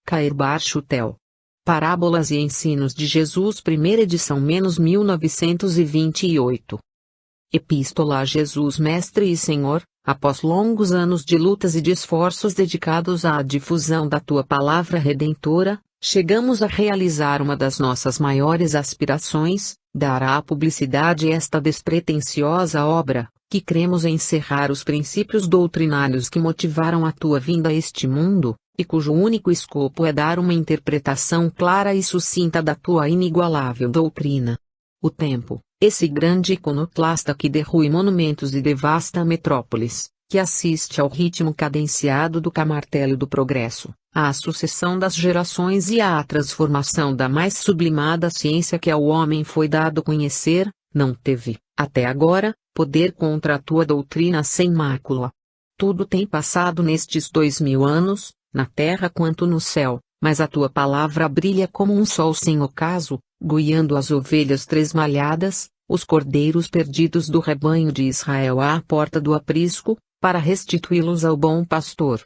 Cairbar Chutel. Parábolas e Ensinos de Jesus, primeira edição, -1928. Epístola a Jesus, Mestre e Senhor. Após longos anos de lutas e de esforços dedicados à difusão da Tua Palavra Redentora, chegamos a realizar uma das nossas maiores aspirações, dar à publicidade esta despretensiosa obra, que cremos encerrar os princípios doutrinários que motivaram a Tua vinda a este mundo, e cujo único escopo é dar uma interpretação clara e sucinta da Tua inigualável doutrina. O tempo, esse grande iconoclasta que derrui monumentos e devasta metrópoles, que assiste ao ritmo cadenciado do camartelo do progresso, à sucessão das gerações e à transformação da mais sublimada ciência que ao homem foi dado conhecer, não teve, até agora, poder contra a Tua doutrina sem mácula. Tudo tem passado nestes 2000 anos, na terra quanto no céu, mas a Tua palavra brilha como um sol sem ocaso, guiando as ovelhas tresmalhadas, os cordeiros perdidos do rebanho de Israel à porta do aprisco, para restituí-los ao bom pastor.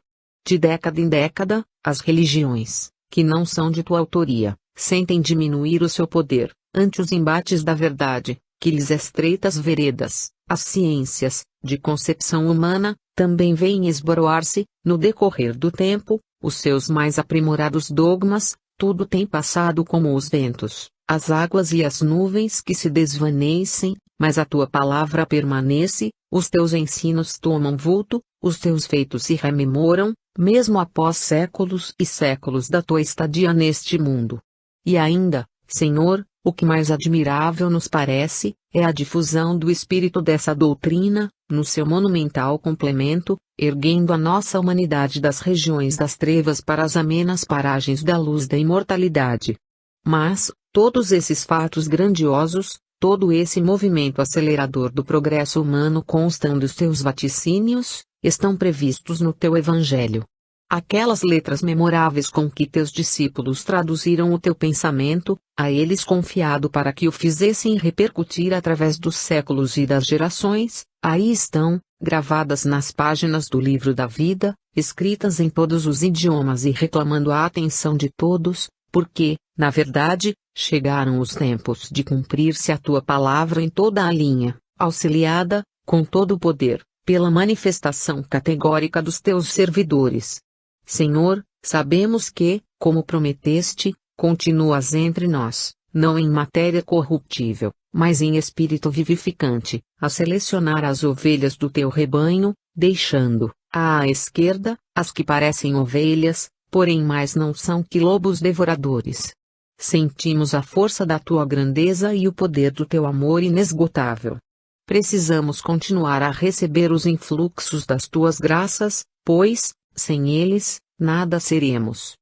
De década em década, as religiões, que não são de Tua autoria, sentem diminuir o seu poder, ante os embates da verdade, que lhes estreitas veredas, as ciências, de concepção humana, também veem esboroar-se, no decorrer do tempo, os seus mais aprimorados dogmas. Tudo tem passado como os ventos, as águas e as nuvens que se desvanecem, mas a Tua palavra permanece, os Teus ensinos tomam vulto, os Teus feitos se rememoram, mesmo após séculos e séculos da Tua estadia neste mundo. E ainda, Senhor, o que mais admirável nos parece, é a difusão do espírito dessa doutrina, no seu monumental complemento, erguendo a nossa humanidade das regiões das trevas para as amenas paragens da luz da imortalidade. Mas, todos esses fatos grandiosos, todo esse movimento acelerador do progresso humano constam dos Teus vaticínios, estão previstos no Teu Evangelho. Aquelas letras memoráveis com que Teus discípulos traduziram o Teu pensamento, a eles confiado para que o fizessem repercutir através dos séculos e das gerações, aí estão, gravadas nas páginas do livro da vida, escritas em todos os idiomas e reclamando a atenção de todos, porque, na verdade, chegaram os tempos de cumprir-se a Tua palavra em toda a linha, auxiliada, com todo o poder, pela manifestação categórica dos Teus servidores. Senhor, sabemos que, como prometeste, continuas entre nós, não em matéria corruptível, mas em espírito vivificante, a selecionar as ovelhas do Teu rebanho, deixando, à esquerda, as que parecem ovelhas, porém mais não são que lobos devoradores. Sentimos a força da Tua grandeza e o poder do Teu amor inesgotável. Precisamos continuar a receber os influxos das Tuas graças, pois, sem eles, nada seremos.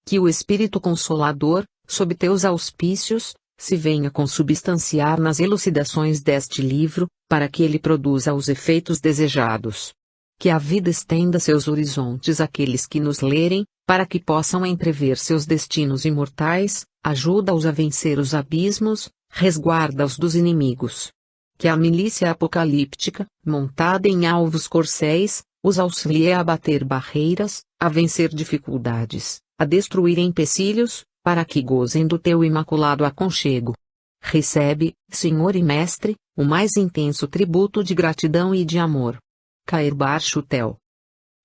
Que o Espírito Consolador, sob Teus auspícios, se venha consubstanciar nas elucidações deste livro, para que ele produza os efeitos desejados. Que a vida estenda seus horizontes àqueles que nos lerem, para que possam entrever seus destinos imortais, ajuda-os a vencer os abismos, resguarda-os dos inimigos. Que a milícia apocalíptica, montada em alvos corcéis, os auxilie a abater barreiras, a vencer dificuldades, a destruir empecilhos, para que gozem do Teu imaculado aconchego. Recebe, Senhor e Mestre, o mais intenso tributo de gratidão e de amor. Cairbar Chutel.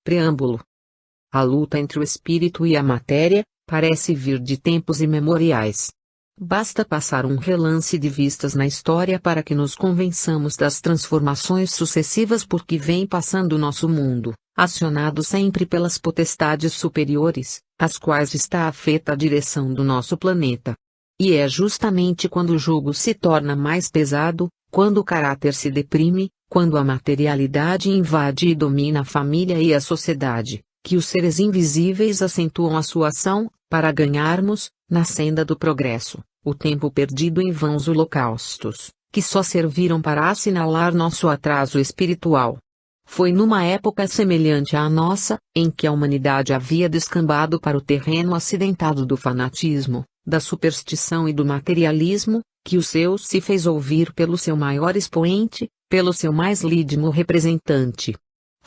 Preâmbulo. A luta entre o espírito e a matéria, parece vir de tempos imemoriais. Basta passar um relance de vistas na história para que nos convençamos das transformações sucessivas por que vem passando o nosso mundo, acionado sempre pelas potestades superiores, às quais está afeta a direção do nosso planeta. E é justamente quando o jugo se torna mais pesado, quando o caráter se deprime, quando a materialidade invade e domina a família e a sociedade, que os seres invisíveis acentuam a sua ação, para ganharmos, na senda do progresso, o tempo perdido em vãos holocaustos, que só serviram para assinalar nosso atraso espiritual. Foi numa época semelhante à nossa, em que a humanidade havia descambado para o terreno acidentado do fanatismo, da superstição e do materialismo, que o seu se fez ouvir pelo seu maior expoente, pelo seu mais lídimo representante.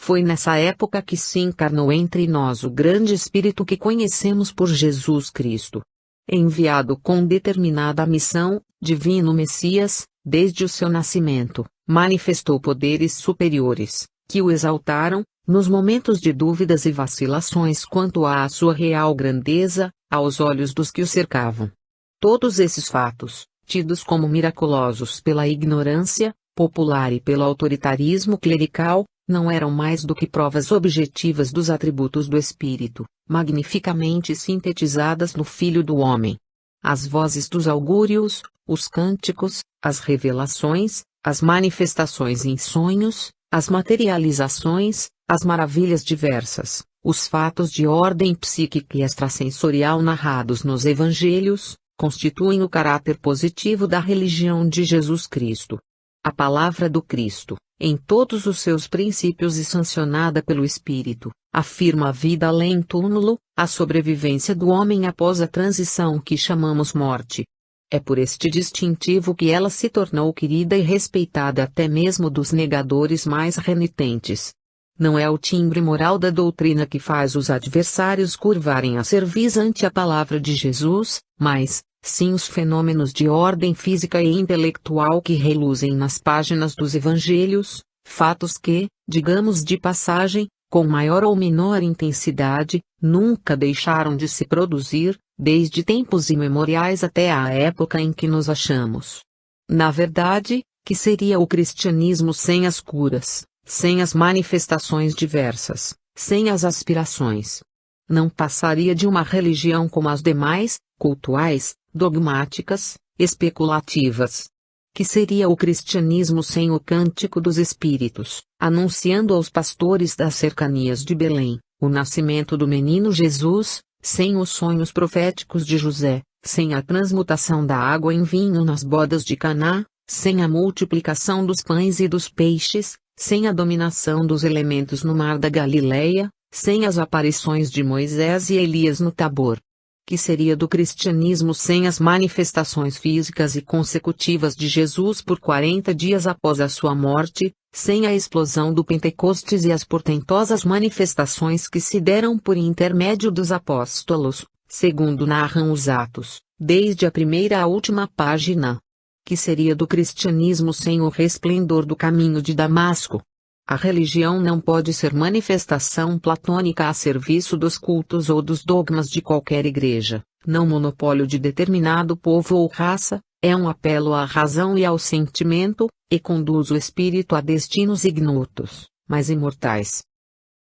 Foi nessa época que se encarnou entre nós o grande Espírito que conhecemos por Jesus Cristo. Enviado com determinada missão, divino Messias, desde o seu nascimento, manifestou poderes superiores, que o exaltaram, nos momentos de dúvidas e vacilações quanto à sua real grandeza, aos olhos dos que o cercavam. Todos esses fatos, tidos como miraculosos pela ignorância popular e pelo autoritarismo clerical, não eram mais do que provas objetivas dos atributos do Espírito, magnificamente sintetizadas no Filho do Homem. As vozes dos augúrios, os cânticos, as revelações, as manifestações em sonhos, as materializações, as maravilhas diversas, os fatos de ordem psíquica e extrasensorial narrados nos Evangelhos, constituem o caráter positivo da religião de Jesus Cristo. A palavra do Cristo, em todos os seus princípios e sancionada pelo Espírito, afirma a vida além do túmulo, a sobrevivência do homem após a transição que chamamos morte. É por este distintivo que ela se tornou querida e respeitada até mesmo dos negadores mais renitentes. Não é o timbre moral da doutrina que faz os adversários curvarem a cerviz ante a palavra de Jesus, mas, sim, os fenômenos de ordem física e intelectual que reluzem nas páginas dos Evangelhos, fatos que, digamos de passagem, com maior ou menor intensidade, nunca deixaram de se produzir, desde tempos imemoriais até a época em que nos achamos. Na verdade, que seria o cristianismo sem as curas, sem as manifestações diversas, sem as aspirações? Não passaria de uma religião como as demais, cultuais, dogmáticas, especulativas. Que seria o cristianismo sem o cântico dos espíritos, anunciando aos pastores das cercanias de Belém, o nascimento do menino Jesus, sem os sonhos proféticos de José, sem a transmutação da água em vinho nas bodas de Caná, sem a multiplicação dos pães e dos peixes, sem a dominação dos elementos no mar da Galileia, sem as aparições de Moisés e Elias no Tabor? Que seria do cristianismo sem as manifestações físicas e consecutivas de Jesus por 40 dias após a sua morte, sem a explosão do Pentecostes e as portentosas manifestações que se deram por intermédio dos apóstolos, segundo narram os Atos, desde a primeira à última página? Que seria do cristianismo sem o resplendor do caminho de Damasco? A religião não pode ser manifestação platônica a serviço dos cultos ou dos dogmas de qualquer igreja, não monopólio de determinado povo ou raça, é um apelo à razão e ao sentimento, e conduz o espírito a destinos ignotos, mas imortais.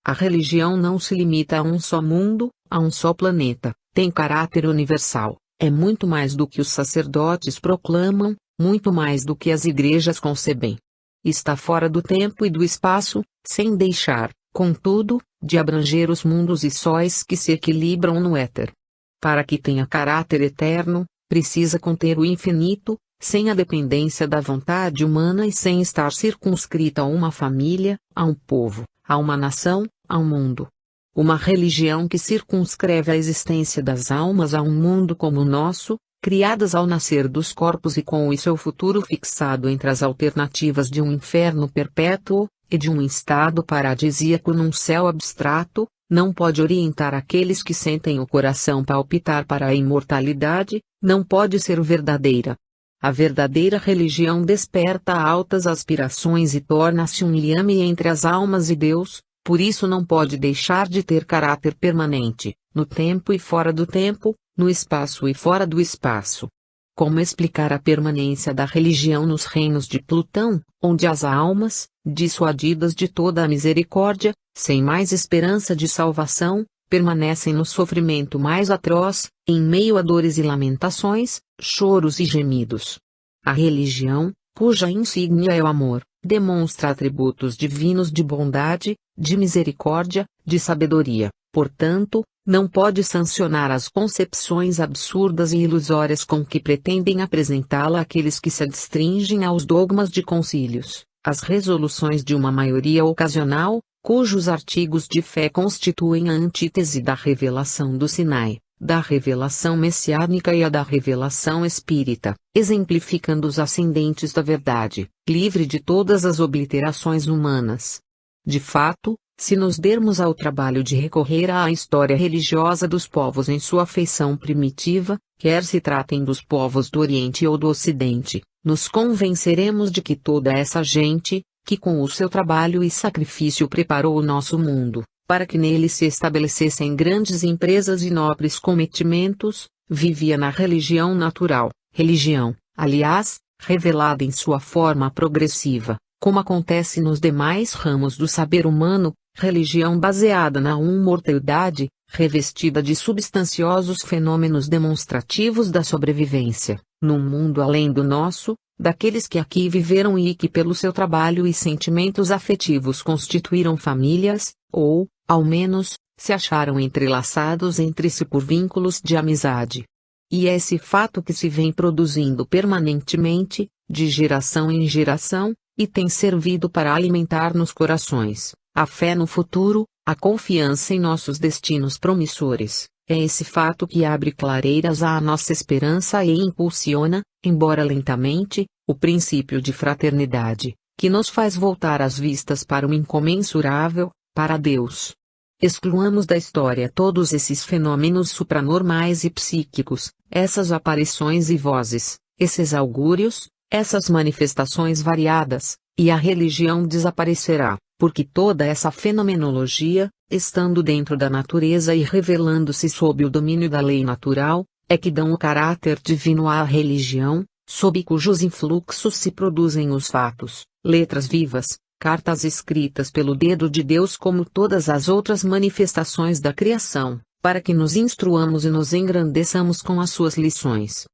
A religião não se limita a um só mundo, a um só planeta, tem caráter universal, é muito mais do que os sacerdotes proclamam, muito mais do que as igrejas concebem. Está fora do tempo e do espaço, sem deixar, contudo, de abranger os mundos e sóis que se equilibram no éter. Para que tenha caráter eterno, precisa conter o infinito, sem a dependência da vontade humana e sem estar circunscrita a uma família, a um povo, a uma nação, a um mundo. Uma religião que circunscreve a existência das almas a um mundo como o nosso, criadas ao nascer dos corpos e com o seu futuro fixado entre as alternativas de um inferno perpétuo, e de um estado paradisíaco num céu abstrato, não pode orientar aqueles que sentem o coração palpitar para a imortalidade, não pode ser verdadeira. A verdadeira religião desperta altas aspirações e torna-se um liame entre as almas e Deus, por isso não pode deixar de ter caráter permanente, no tempo e fora do tempo, no espaço e fora do espaço. Como explicar a permanência da religião nos reinos de Plutão, onde as almas, dissuadidas de toda a misericórdia, sem mais esperança de salvação, permanecem no sofrimento mais atroz, em meio a dores e lamentações, choros e gemidos? A religião, cuja insígnia é o amor, demonstra atributos divinos de bondade, de misericórdia, de sabedoria, portanto, não pode sancionar as concepções absurdas e ilusórias com que pretendem apresentá-la aqueles que se adstringem aos dogmas de concílios, às resoluções de uma maioria ocasional, cujos artigos de fé constituem a antítese da revelação do Sinai, da revelação messiânica e a da revelação espírita, exemplificando os ascendentes da verdade, livre de todas as obliterações humanas. De fato, Se nos dermos ao trabalho de recorrer à história religiosa dos povos em sua feição primitiva, quer se tratem dos povos do Oriente ou do Ocidente, nos convenceremos de que toda essa gente, que com o seu trabalho e sacrifício preparou o nosso mundo, para que nele se estabelecessem grandes empresas e nobres cometimentos, vivia na religião natural, religião, aliás, revelada em sua forma progressiva, como acontece nos demais ramos do saber humano, religião baseada na imortalidade, revestida de substanciosos fenômenos demonstrativos da sobrevivência, num mundo além do nosso, daqueles que aqui viveram e que pelo seu trabalho e sentimentos afetivos constituíram famílias, ou, ao menos, se acharam entrelaçados entre si por vínculos de amizade. E é esse fato que se vem produzindo permanentemente, de geração em geração, e tem servido para alimentar nos corações a fé no futuro, a confiança em nossos destinos promissores. É esse fato que abre clareiras à nossa esperança e impulsiona, embora lentamente, o princípio de fraternidade, que nos faz voltar as vistas para o incomensurável, para Deus. Excluamos da história todos esses fenômenos supranormais e psíquicos, essas aparições e vozes, esses augúrios, essas manifestações variadas, e a religião desaparecerá, porque toda essa fenomenologia, estando dentro da natureza e revelando-se sob o domínio da lei natural, é que dão o caráter divino à religião, sob cujos influxos se produzem os fatos, letras vivas, cartas escritas pelo dedo de Deus como todas as outras manifestações da criação, para que nos instruamos e nos engrandeçamos com as suas lições.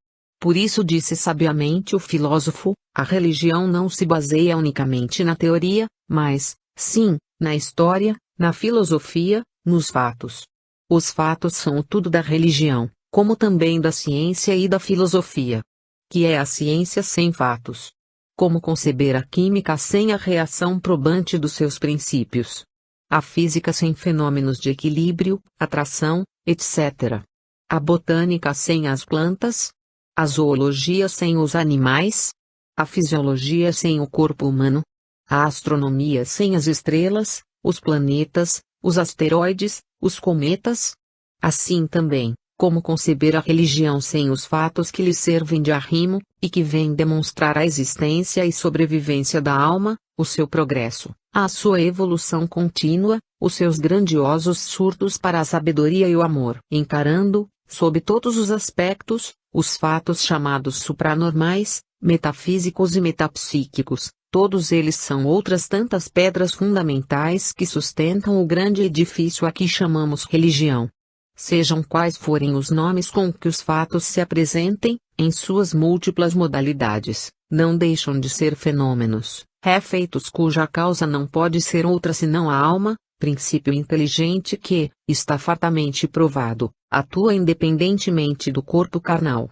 Por isso disse sabiamente o filósofo, a religião não se baseia unicamente na teoria, mas, sim, na história, na filosofia, nos fatos. Os fatos são o tudo da religião, como também da ciência e da filosofia. Que é a ciência sem fatos? Como conceber a química sem a reação probante dos seus princípios? A física sem fenômenos de equilíbrio, atração, etc. A botânica sem as plantas? A zoologia sem os animais? A fisiologia sem o corpo humano? A astronomia sem as estrelas, os planetas, os asteroides, os cometas? Assim também, como conceber a religião sem os fatos que lhe servem de arrimo, e que vêm demonstrar a existência e sobrevivência da alma, o seu progresso, a sua evolução contínua, os seus grandiosos surtos para a sabedoria e o amor, encarando, sob todos os aspectos, os fatos chamados supranormais, metafísicos e metapsíquicos, todos eles são outras tantas pedras fundamentais que sustentam o grande edifício a que chamamos religião. Sejam quais forem os nomes com que os fatos se apresentem, em suas múltiplas modalidades, não deixam de ser fenômenos, efeitos cuja causa não pode ser outra senão a alma, princípio inteligente que, está fartamente provado, atua independentemente do corpo carnal.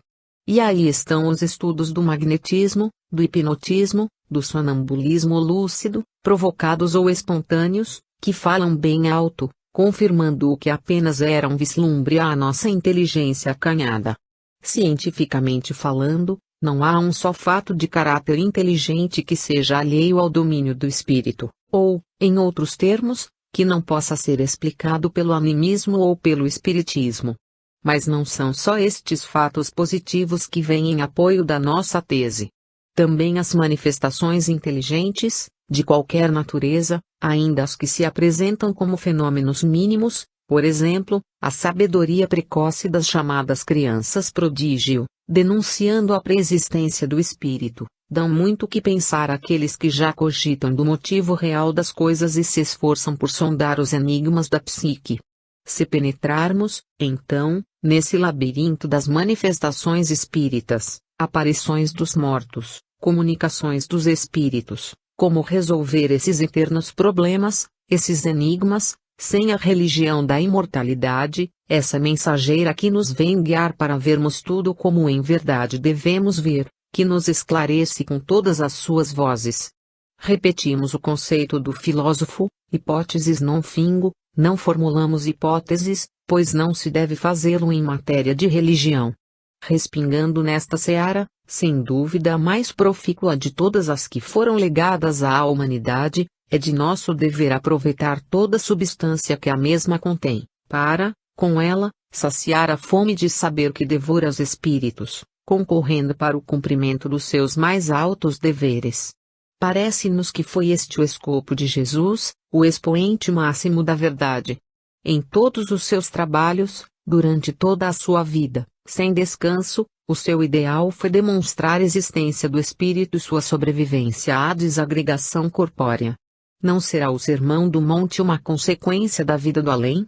E aí estão os estudos do magnetismo, do hipnotismo, do sonambulismo lúcido, provocados ou espontâneos, que falam bem alto, confirmando o que apenas era um vislumbre à nossa inteligência acanhada. Cientificamente falando, não há um só fato de caráter inteligente que seja alheio ao domínio do espírito, ou, em outros termos, que não possa ser explicado pelo animismo ou pelo espiritismo. Mas não são só estes fatos positivos que vêm em apoio da nossa tese. Também as manifestações inteligentes, de qualquer natureza, ainda as que se apresentam como fenômenos mínimos, por exemplo, a sabedoria precoce das chamadas crianças prodígio, denunciando a preexistência do espírito, dão muito que pensar àqueles que já cogitam do motivo real das coisas e se esforçam por sondar os enigmas da psique. Se penetrarmos, então, nesse labirinto das manifestações espíritas, aparições dos mortos, comunicações dos espíritos, como resolver esses eternos problemas, esses enigmas, sem a religião da imortalidade, essa mensageira que nos vem guiar para vermos tudo como em verdade devemos ver, que nos esclarece com todas as suas vozes. Repetimos o conceito do filósofo, hipóteses non fingo, não formulamos hipóteses, pois não se deve fazê-lo em matéria de religião. Respingando nesta seara, sem dúvida a mais profícua de todas as que foram legadas à humanidade, é de nosso dever aproveitar toda a substância que a mesma contém, para, com ela, saciar a fome de saber que devora os espíritos, concorrendo para o cumprimento dos seus mais altos deveres. Parece-nos que foi este o escopo de Jesus, o expoente máximo da verdade. Em todos os seus trabalhos, durante toda a sua vida, sem descanso, o seu ideal foi demonstrar a existência do espírito e sua sobrevivência à desagregação corpórea. Não será o Sermão do Monte uma consequência da vida do além?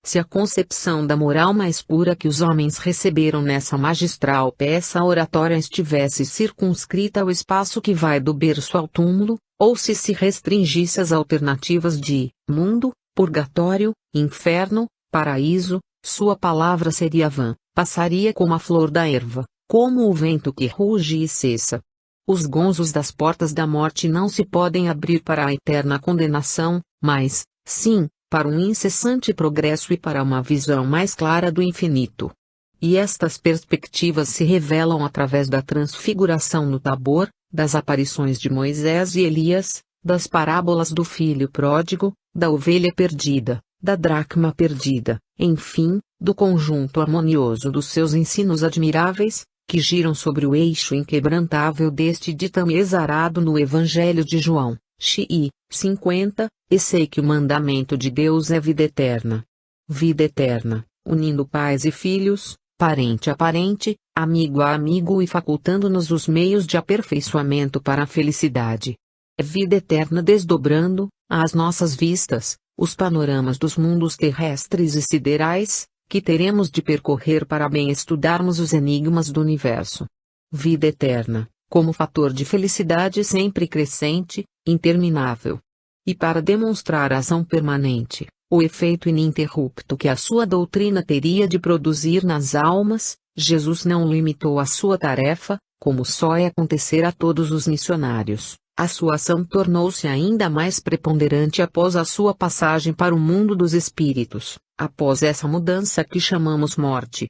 Se a concepção da moral mais pura que os homens receberam nessa magistral peça oratória estivesse circunscrita ao espaço que vai do berço ao túmulo, ou se restringisse às alternativas de mundo, purgatório, inferno, paraíso, sua palavra seria vã, passaria como a flor da erva, como o vento que ruge e cessa. Os gonzos das portas da morte não se podem abrir para a eterna condenação, mas, sim, para um incessante progresso e para uma visão mais clara do infinito. E estas perspectivas se revelam através da transfiguração no Tabor, das aparições de Moisés e Elias, das parábolas do filho pródigo, da ovelha perdida, da dracma perdida, enfim, do conjunto harmonioso dos seus ensinos admiráveis, que giram sobre o eixo inquebrantável deste ditame exarado no Evangelho de João, Xi 50, e sei que o mandamento de Deus é vida eterna. Vida eterna, unindo pais e filhos, parente a parente, amigo a amigo e facultando-nos os meios de aperfeiçoamento para a felicidade. É vida eterna desdobrando, às nossas vistas, os panoramas dos mundos terrestres e siderais, que teremos de percorrer para bem estudarmos os enigmas do universo. Vida eterna, como fator de felicidade sempre crescente, interminável. E para demonstrar a ação permanente, o efeito ininterrupto que a sua doutrina teria de produzir nas almas, Jesus não limitou a sua tarefa, como só é acontecer a todos os missionários. A sua ação tornou-se ainda mais preponderante após a sua passagem para o mundo dos espíritos, após essa mudança que chamamos morte.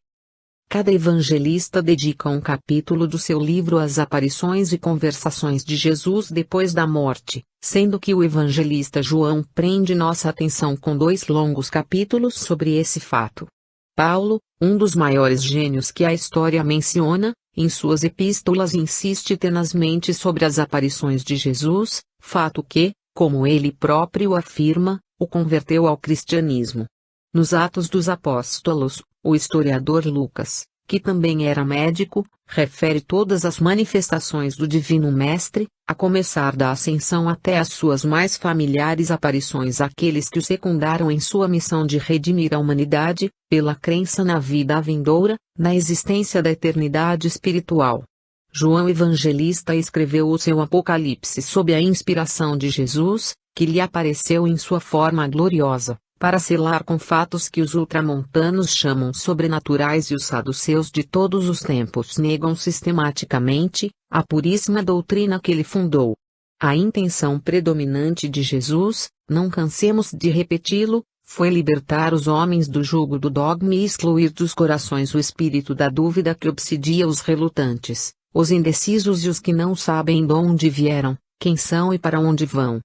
Cada evangelista dedica um capítulo do seu livro às aparições e conversações de Jesus depois da morte, sendo que o evangelista João prende nossa atenção com 2 longos capítulos sobre esse fato. Paulo, um dos maiores gênios que a história menciona, em suas epístolas insiste tenazmente sobre as aparições de Jesus, fato que, como ele próprio afirma, o converteu ao cristianismo. Nos Atos dos Apóstolos, o historiador Lucas, que também era médico, refere todas as manifestações do Divino Mestre, a começar da Ascensão até as suas mais familiares aparições àqueles que o secundaram em sua missão de redimir a humanidade, pela crença na vida vindoura, na existência da eternidade espiritual. João Evangelista escreveu o seu Apocalipse sob a inspiração de Jesus, que lhe apareceu em sua forma gloriosa, para selar com fatos que os ultramontanos chamam sobrenaturais e os saduceus de todos os tempos negam sistematicamente, a puríssima doutrina que ele fundou. A intenção predominante de Jesus, não cansemos de repeti-lo, foi libertar os homens do jugo do dogma e excluir dos corações o espírito da dúvida que obsidia os relutantes, os indecisos e os que não sabem de onde vieram, quem são e para onde vão.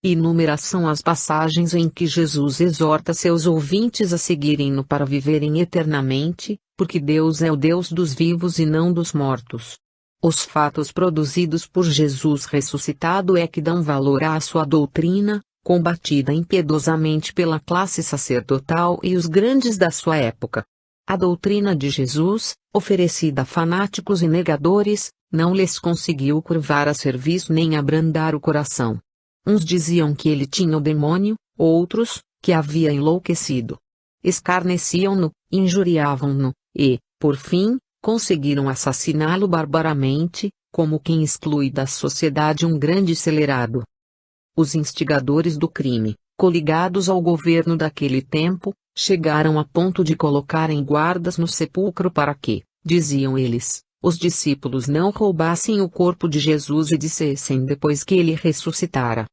Inúmeras são as passagens em que Jesus exorta seus ouvintes a seguirem-no para viverem eternamente, porque Deus é o Deus dos vivos e não dos mortos. Os fatos produzidos por Jesus ressuscitado é que dão valor à sua doutrina, combatida impiedosamente pela classe sacerdotal e os grandes da sua época. A doutrina de Jesus, oferecida a fanáticos e negadores, não lhes conseguiu curvar a serviço nem abrandar o coração. Uns diziam que ele tinha o demônio, outros, que havia enlouquecido. Escarneciam-no, injuriavam-no, e, por fim, conseguiram assassiná-lo barbaramente, como quem exclui da sociedade um grande celerado. Os instigadores do crime, coligados ao governo daquele tempo, chegaram a ponto de colocarem guardas no sepulcro para que, diziam eles, os discípulos não roubassem o corpo de Jesus e dissessem depois que ele ressuscitara.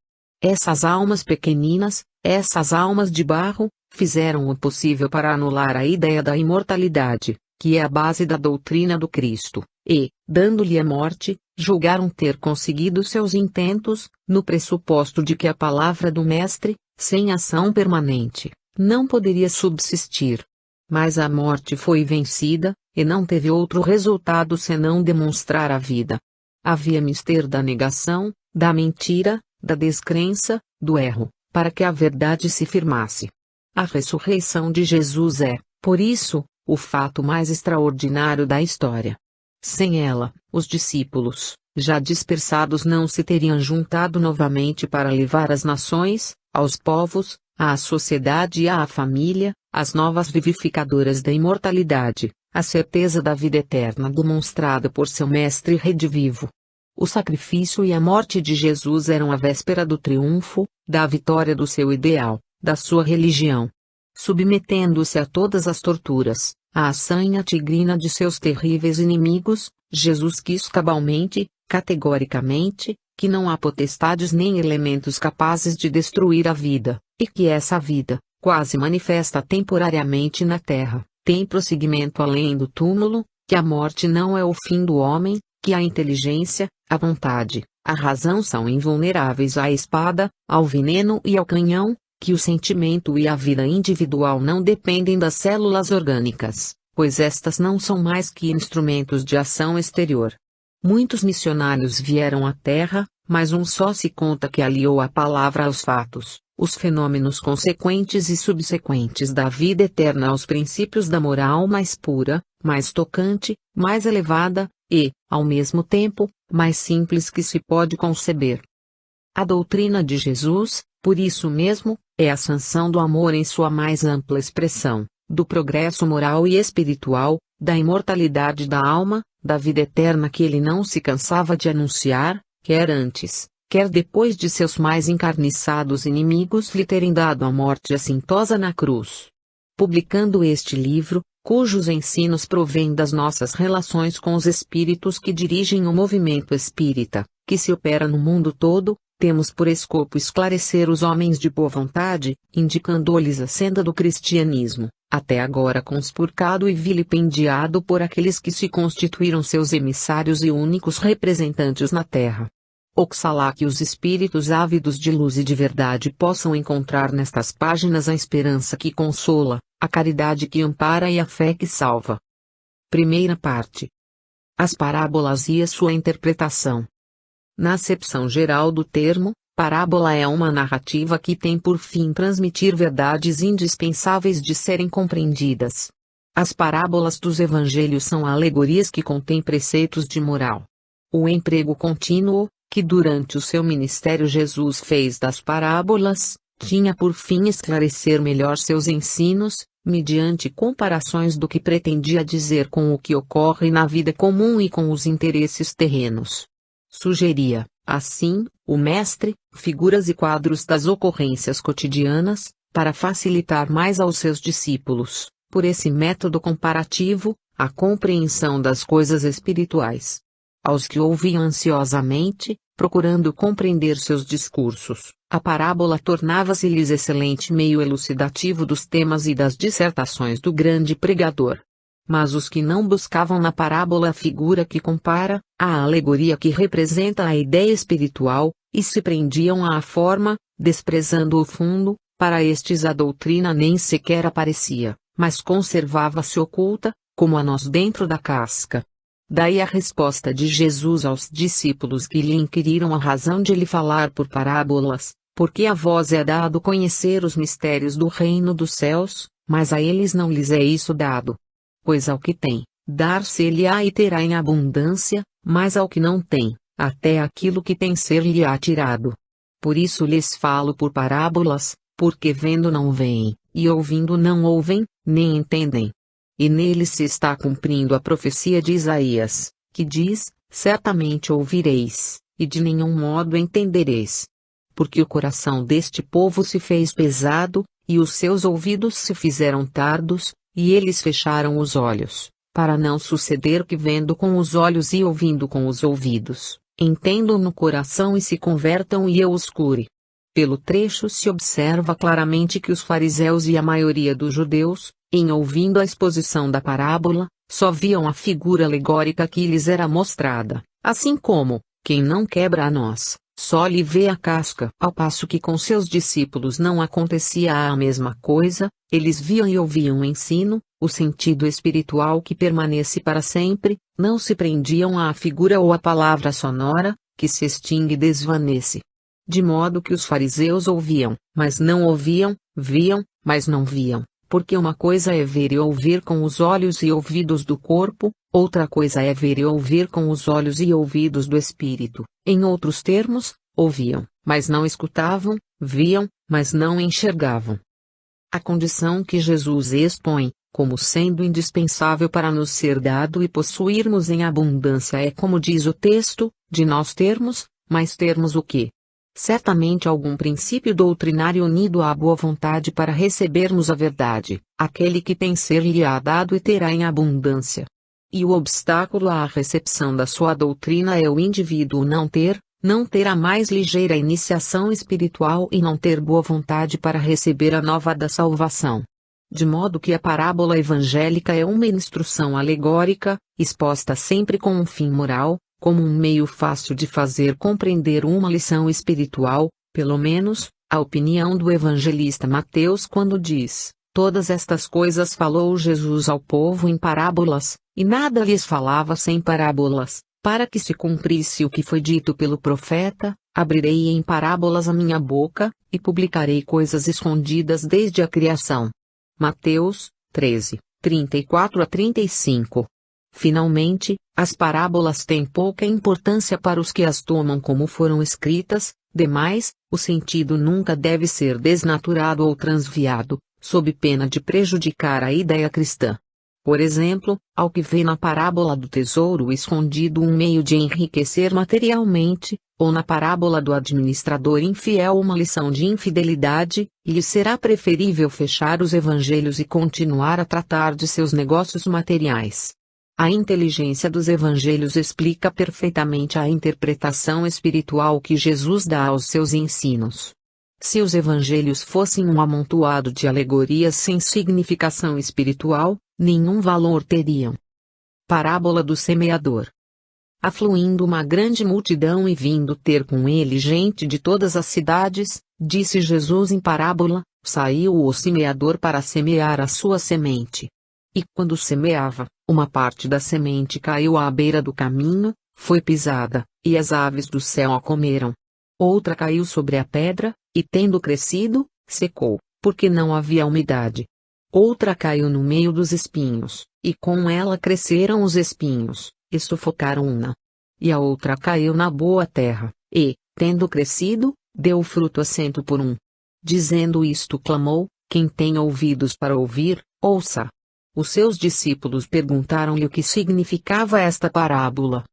Essas almas pequeninas, essas almas de barro, fizeram o possível para anular a ideia da imortalidade, que é a base da doutrina do Cristo, e, dando-lhe a morte, Julgaram ter conseguido seus intentos, no pressuposto de que a palavra do Mestre, sem ação permanente, não poderia subsistir. Mas a morte foi vencida, e não teve outro resultado senão demonstrar a vida. Havia mister da negação, da mentira, da descrença, do erro, para que a verdade se firmasse. A ressurreição de Jesus é, por isso, o fato mais extraordinário da história. Sem ela, os discípulos, já dispersados, não se teriam juntado novamente para levar às nações, aos povos, à sociedade e à família, as novas vivificadoras da imortalidade, a certeza da vida eterna demonstrada por seu Mestre redivivo. O sacrifício e a morte de Jesus eram a véspera do triunfo, da vitória do seu ideal, da sua religião. Submetendo-se a todas as torturas, à assanha tigrina de seus terríveis inimigos, Jesus quis cabalmente, categoricamente, que não há potestades nem elementos capazes de destruir a vida, e que essa vida, quase manifesta temporariamente na terra, tem prosseguimento além do túmulo, que a morte não é o fim do homem, que a inteligência, a vontade, a razão são invulneráveis à espada, ao veneno e ao canhão, que o sentimento e a vida individual não dependem das células orgânicas, pois estas não são mais que instrumentos de ação exterior. Muitos missionários vieram à Terra, mas um só se conta que aliou a palavra aos fatos, os fenômenos consequentes e subsequentes da vida eterna aos princípios da moral mais pura, mais tocante, mais elevada, e, ao mesmo tempo, mais simples que se pode conceber. A doutrina de Jesus, por isso mesmo, é a sanção do amor em sua mais ampla expressão, do progresso moral e espiritual, da imortalidade da alma, da vida eterna que ele não se cansava de anunciar, quer antes, quer depois de seus mais encarniçados inimigos lhe terem dado a morte assintosa na cruz. Publicando este livro, cujos ensinos provêm das nossas relações com os espíritos que dirigem o movimento espírita, que se opera no mundo todo, temos por escopo esclarecer os homens de boa vontade, indicando-lhes a senda do cristianismo, até agora conspurcado e vilipendiado por aqueles que se constituíram seus emissários e únicos representantes na terra. Oxalá que os espíritos ávidos de luz e de verdade possam encontrar nestas páginas a esperança que consola, a caridade que ampara e a fé que salva. Primeira parte. As parábolas e a sua interpretação. Na acepção geral do termo, parábola é uma narrativa que tem por fim transmitir verdades indispensáveis de serem compreendidas. As parábolas dos evangelhos são alegorias que contêm preceitos de moral. O emprego contínuo, que durante o seu ministério Jesus fez das parábolas, tinha por fim esclarecer melhor seus ensinos, mediante comparações do que pretendia dizer com o que ocorre na vida comum e com os interesses terrenos. Sugeria, assim, o mestre, figuras e quadros das ocorrências cotidianas, para facilitar mais aos seus discípulos, por esse método comparativo, a compreensão das coisas espirituais. Aos que ouviam ansiosamente, procurando compreender seus discursos, a parábola tornava-se-lhes excelente meio elucidativo dos temas e das dissertações do grande pregador. Mas os que não buscavam na parábola a figura que compara, a alegoria que representa a ideia espiritual, e se prendiam à forma, desprezando o fundo, para estes a doutrina nem sequer aparecia, mas conservava-se oculta, como a nós dentro da casca. Daí a resposta de Jesus aos discípulos que lhe inquiriram a razão de lhe falar por parábolas, porque a vós é dado conhecer os mistérios do reino dos céus, mas a eles não lhes é isso dado. Pois ao que tem, dar-se-lhe-á e terá em abundância, mas ao que não tem, até aquilo que tem ser-lhe-á tirado. Por isso lhes falo por parábolas, porque vendo não veem, e ouvindo não ouvem, nem entendem. E nele se está cumprindo a profecia de Isaías, que diz, certamente ouvireis, e de nenhum modo entendereis. Porque o coração deste povo se fez pesado, e os seus ouvidos se fizeram tardos, e eles fecharam os olhos, para não suceder que vendo com os olhos e ouvindo com os ouvidos, entendam no coração e se convertam e eu os cure. Pelo trecho se observa claramente que os fariseus e a maioria dos judeus, em ouvindo a exposição da parábola, só viam a figura alegórica que lhes era mostrada, Assim como, quem não quebra a noz, só lhe vê a casca. Ao passo que com seus discípulos não acontecia a mesma coisa, eles viam e ouviam o ensino, o sentido espiritual que permanece para sempre, não se prendiam à figura ou à palavra sonora, que se extingue e desvanece. De modo que os fariseus ouviam, mas não ouviam, viam, mas não viam, porque uma coisa é ver e ouvir com os olhos e ouvidos do corpo, outra coisa é ver e ouvir com os olhos e ouvidos do espírito. Em outros termos, ouviam, mas não escutavam, viam, mas não enxergavam. A condição que Jesus expõe, como sendo indispensável para nos ser dado e possuirmos em abundância é como diz o texto, de nós termos, mas termos o quê? Certamente algum princípio doutrinário unido à boa vontade para recebermos a verdade, aquele que tem ser-lhe-á dado e terá em abundância. E o obstáculo à recepção da sua doutrina é o indivíduo não ter a mais ligeira iniciação espiritual e não ter boa vontade para receber a nova da salvação. De modo que a parábola evangélica é uma instrução alegórica, exposta sempre com um fim moral, como um meio fácil de fazer compreender uma lição espiritual, pelo menos, a opinião do evangelista Mateus quando diz: todas estas coisas falou Jesus ao povo em parábolas, e nada lhes falava sem parábolas, para que se cumprisse o que foi dito pelo profeta: abrirei em parábolas a minha boca, e publicarei coisas escondidas desde a criação. Mateus 13, 34-35. Finalmente, as parábolas têm pouca importância para os que as tomam como foram escritas, demais, o sentido nunca deve ser desnaturado ou transviado, sob pena de prejudicar a ideia cristã. Por exemplo, ao que vê na parábola do tesouro escondido um meio de enriquecer materialmente, ou na parábola do administrador infiel uma lição de infidelidade, lhe será preferível fechar os evangelhos e continuar a tratar de seus negócios materiais. A inteligência dos evangelhos explica perfeitamente a interpretação espiritual que Jesus dá aos seus ensinos. Se os evangelhos fossem um amontoado de alegorias sem significação espiritual, nenhum valor teriam. Parábola do semeador. Afluindo uma grande multidão e vindo ter com ele gente de todas as cidades, disse Jesus em parábola: saiu o semeador para semear a sua semente. E quando semeava, uma parte da semente caiu à beira do caminho, foi pisada, e as aves do céu a comeram. Outra caiu sobre a pedra, e tendo crescido, secou, porque não havia umidade. Outra caiu no meio dos espinhos, e com ela cresceram os espinhos, e sufocaram-na. E a outra caiu na boa terra, e, tendo crescido, deu fruto a 100 por 1. Dizendo isto clamou: quem tem ouvidos para ouvir, ouça. Os seus discípulos perguntaram-lhe o que significava esta parábola.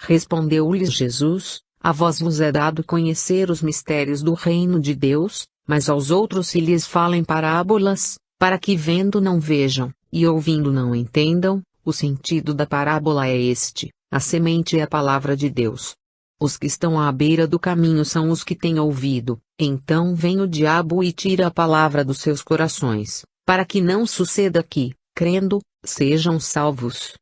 Respondeu-lhes Jesus: a vós vos é dado conhecer os mistérios do reino de Deus, mas aos outros se lhes fala em parábolas, para que vendo não vejam, e ouvindo não entendam. O sentido da parábola é este: a semente é a palavra de Deus. Os que estão à beira do caminho são os que têm ouvido, então vem o diabo e tira a palavra dos seus corações, para que não suceda que, crendo, sejam salvos.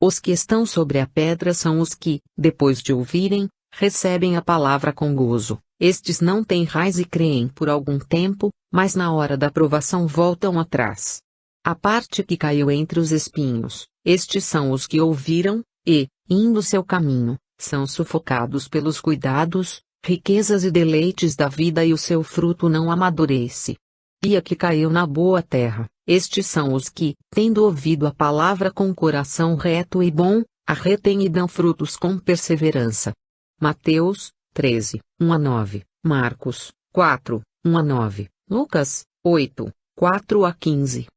Os que estão sobre a pedra são os que, depois de ouvirem, recebem a palavra com gozo. Estes não têm raiz e creem por algum tempo, mas na hora da provação voltam atrás. A parte que caiu entre os espinhos, estes são os que ouviram, e, indo seu caminho, são sufocados pelos cuidados, riquezas e deleites da vida e o seu fruto não amadurece. E a que caiu na boa terra, estes são os que, tendo ouvido a palavra com coração reto e bom, a retêm e dão frutos com perseverança. Mateus 13, 1-9, Marcos 4, 1-9, Lucas 8, 4-15.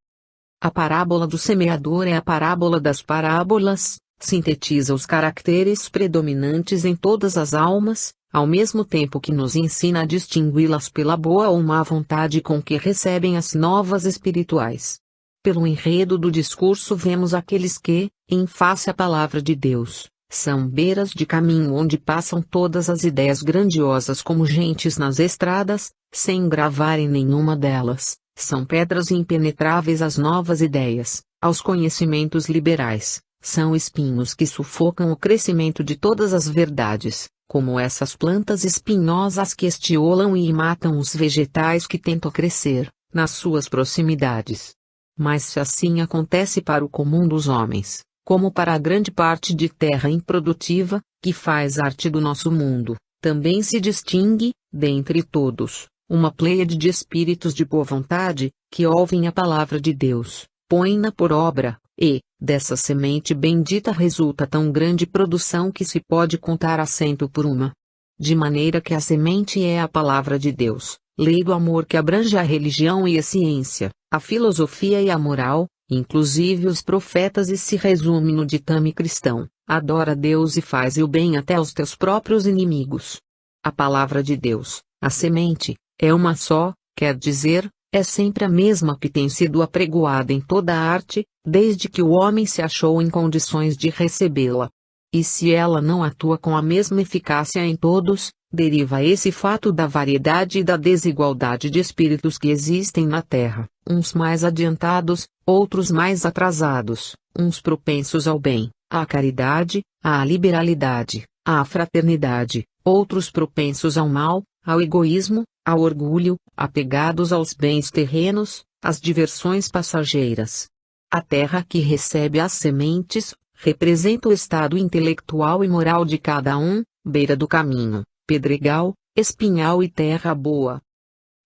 A parábola do semeador é a parábola das parábolas, sintetiza os caracteres predominantes em todas as almas, ao mesmo tempo que nos ensina a distingui-las pela boa ou má vontade com que recebem as novas espirituais. Pelo enredo do discurso vemos aqueles que, em face à palavra de Deus, são beiras de caminho onde passam todas as ideias grandiosas como gentes nas estradas, sem gravarem nenhuma delas, são pedras impenetráveis às novas ideias, aos conhecimentos liberais, são espinhos que sufocam o crescimento de todas as verdades, como essas plantas espinhosas que estiolam e matam os vegetais que tentam crescer nas suas proximidades. Mas se assim acontece para o comum dos homens, como para a grande parte de terra improdutiva, que faz arte do nosso mundo, também se distingue, dentre todos, uma pleiade de espíritos de boa vontade, que ouvem a palavra de Deus, põem-na por obra, e, dessa semente bendita resulta tão grande produção que se pode contar a 100 por uma. De maneira que a semente é a palavra de Deus, lei do amor que abrange a religião e a ciência, a filosofia e a moral, inclusive os profetas, e se resume no ditame cristão: adora Deus e faz o bem até aos teus próprios inimigos. A palavra de Deus, a semente, é uma só, quer dizer, é sempre a mesma que tem sido apregoada em toda a arte, desde que o homem se achou em condições de recebê-la. E se ela não atua com a mesma eficácia em todos, deriva esse fato da variedade e da desigualdade de espíritos que existem na Terra, uns mais adiantados, outros mais atrasados, uns propensos ao bem, à caridade, à liberalidade, à fraternidade, outros propensos ao mal, ao egoísmo, ao orgulho, apegados aos bens terrenos, às diversões passageiras. A terra que recebe as sementes representa o estado intelectual e moral de cada um, beira do caminho, pedregal, espinhal e terra boa.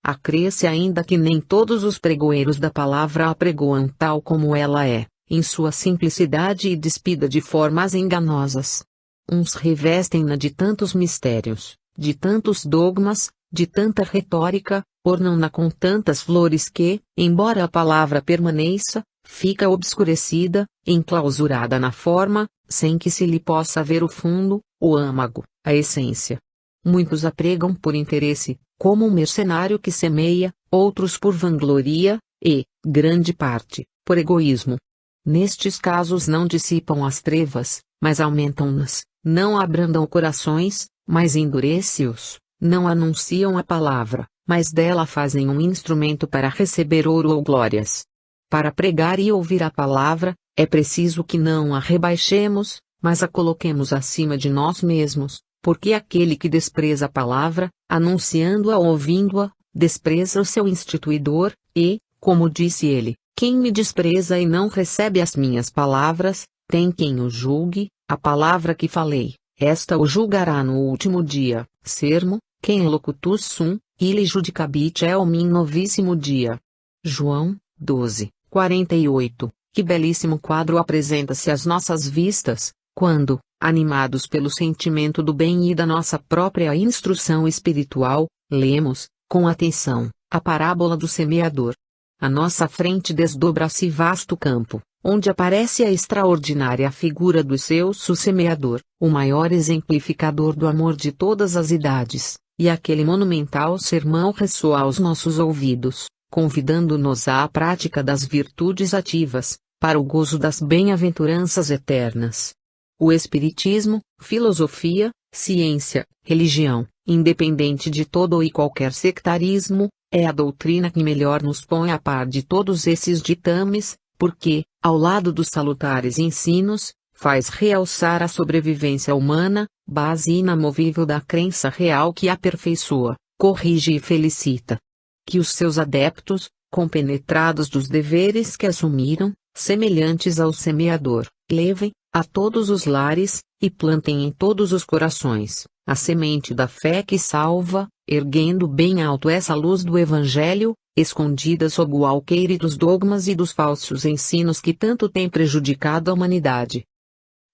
Acresce ainda que nem todos os pregoeiros da palavra a pregoam tal como ela é, em sua simplicidade e despida de formas enganosas. Uns revestem-na de tantos mistérios, de tantos dogmas, de tanta retórica, ornam-na com tantas flores que, embora a palavra permaneça, fica obscurecida, enclausurada na forma, sem que se lhe possa ver o fundo, o âmago, a essência. Muitos a pregam por interesse, como um mercenário que semeia, outros por vangloria, e, grande parte, por egoísmo. Nestes casos não dissipam as trevas, mas aumentam-nas, não abrandam corações, mas endurece-os, não anunciam a palavra, mas dela fazem um instrumento para receber ouro ou glórias. Para pregar e ouvir a palavra, é preciso que não a rebaixemos, mas a coloquemos acima de nós mesmos, porque aquele que despreza a palavra, anunciando-a ou ouvindo-a, despreza o seu instituidor, e, como disse ele, quem me despreza e não recebe as minhas palavras, tem quem o julgue, a palavra que falei, esta o julgará no último dia. Sermo, quem locutus sum, ili judicabit eum novíssimo dia. João, 12:48. Que belíssimo quadro apresenta-se às nossas vistas, quando, animados pelo sentimento do bem e da nossa própria instrução espiritual, lemos, com atenção, a parábola do semeador. À nossa frente desdobra-se vasto campo, onde aparece a extraordinária figura do seu semeador, o maior exemplificador do amor de todas as idades, e aquele monumental sermão ressoa aos nossos ouvidos, convidando-nos à prática das virtudes ativas, para o gozo das bem-aventuranças eternas. O Espiritismo, filosofia, ciência, religião, independente de todo e qualquer sectarismo, é a doutrina que melhor nos põe a par de todos esses ditames, porque, ao lado dos salutares ensinos, faz realçar a sobrevivência humana, base inamovível da crença real que aperfeiçoa, corrige e felicita. Que os seus adeptos, compenetrados dos deveres que assumiram, semelhantes ao semeador, levem, a todos os lares, e plantem em todos os corações, a semente da fé que salva, erguendo bem alto essa luz do Evangelho, escondida sob o alqueire dos dogmas e dos falsos ensinos que tanto têm prejudicado a humanidade.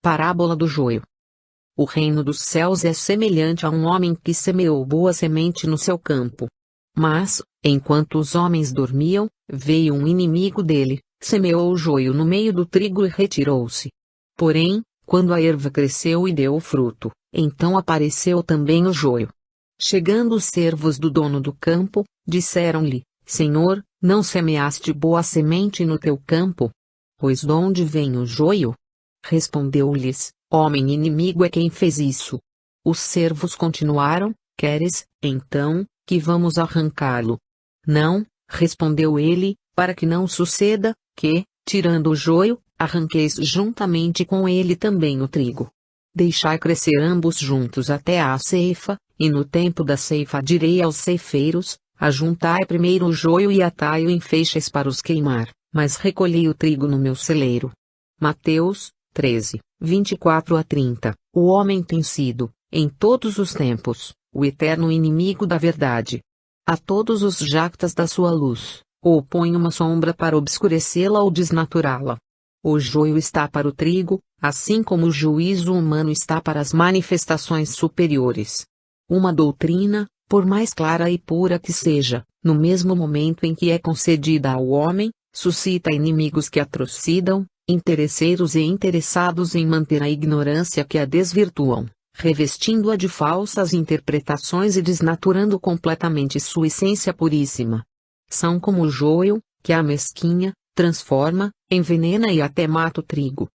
Parábola do joio. O reino dos céus é semelhante a um homem que semeou boa semente no seu campo. Mas, enquanto os homens dormiam, veio um inimigo dele, semeou o joio no meio do trigo e retirou-se. Porém, quando a erva cresceu e deu fruto, então apareceu também o joio. Chegando os servos do dono do campo, disseram-lhe: Senhor, não semeaste boa semente no teu campo? Pois de onde vem o joio? Respondeu-lhes: Homem inimigo é quem fez isso. Os servos continuaram: Queres, então, que vamos arrancá-lo? Não, respondeu ele, para que não suceda, que, tirando o joio, arranqueis juntamente com ele também o trigo. Deixai crescer ambos juntos até à ceifa, e no tempo da ceifa direi aos ceifeiros: ajuntai primeiro o joio e atai-o em feixes para os queimar, mas recolhei o trigo no meu celeiro. Mateus 13, 24-30. O homem tem sido, em todos os tempos, o eterno inimigo da verdade. A todos os jactas da sua luz, ou põe uma sombra para obscurecê-la ou desnaturá-la. O joio está para o trigo, assim como o juízo humano está para as manifestações superiores. Uma doutrina, por mais clara e pura que seja, no mesmo momento em que é concedida ao homem, suscita inimigos que a trucidam, interesseiros e interessados em manter a ignorância que a desvirtuam, revestindo-a de falsas interpretações e desnaturando completamente sua essência puríssima. São como o joio, que a mesquinha, transforma, envenena e até mata o trigo.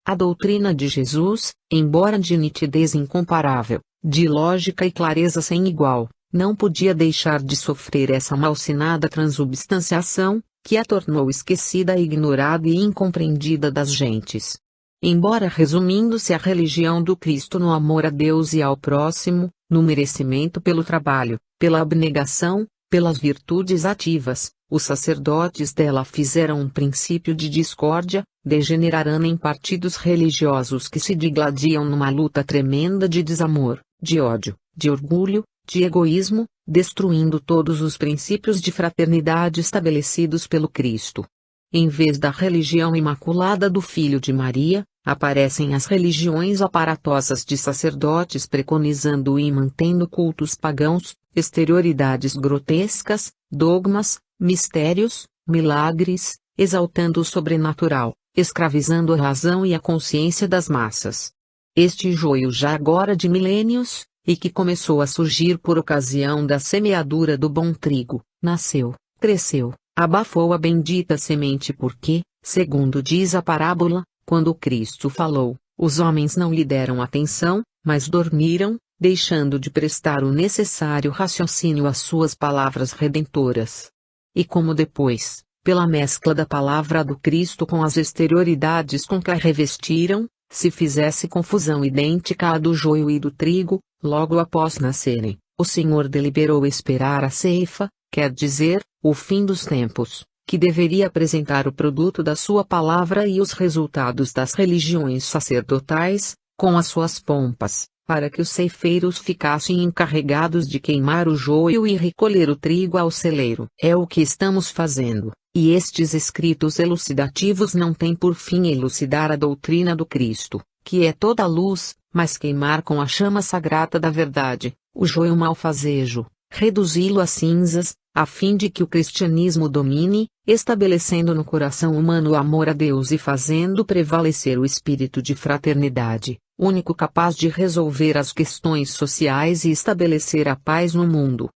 A doutrina de Jesus, embora de nitidez incomparável, de lógica e clareza sem igual, não podia deixar de sofrer essa malsinada transubstanciação, que a tornou esquecida, ignorada e incompreendida das gentes. Embora resumindo-se a religião do Cristo no amor a Deus e ao próximo, no merecimento pelo trabalho, pela abnegação, pelas virtudes ativas, os sacerdotes dela fizeram um princípio de discórdia, degenerando em partidos religiosos que se digladiam numa luta tremenda de desamor, de ódio, de orgulho, de egoísmo, destruindo todos os princípios de fraternidade estabelecidos pelo Cristo. Em vez da religião imaculada do Filho de Maria, aparecem as religiões aparatosas de sacerdotes preconizando e mantendo cultos pagãos, exterioridades grotescas, dogmas, mistérios, milagres, exaltando o sobrenatural, escravizando a razão e a consciência das massas. Este joio já agora de milênios, e que começou a surgir por ocasião da semeadura do bom trigo, nasceu, cresceu, abafou a bendita semente porque, segundo diz a parábola, quando Cristo falou, os homens não lhe deram atenção, mas dormiram, deixando de prestar o necessário raciocínio às suas palavras redentoras. E como depois, pela mescla da palavra do Cristo com as exterioridades com que a revestiram, se fizesse confusão idêntica à do joio e do trigo, logo após nascerem, o Senhor deliberou esperar a ceifa, quer dizer, o fim dos tempos, que deveria apresentar o produto da sua palavra e os resultados das religiões sacerdotais, com as suas pompas, para que os ceifeiros ficassem encarregados de queimar o joio e recolher o trigo ao celeiro. É o que estamos fazendo, e estes escritos elucidativos não têm por fim elucidar a doutrina do Cristo, que é toda a luz, mas queimar com a chama sagrada da verdade, o joio malfazejo, reduzi-lo a cinzas, a fim de que o cristianismo domine, estabelecendo no coração humano o amor a Deus e fazendo prevalecer o espírito de fraternidade, único capaz de resolver as questões sociais e estabelecer a paz no mundo.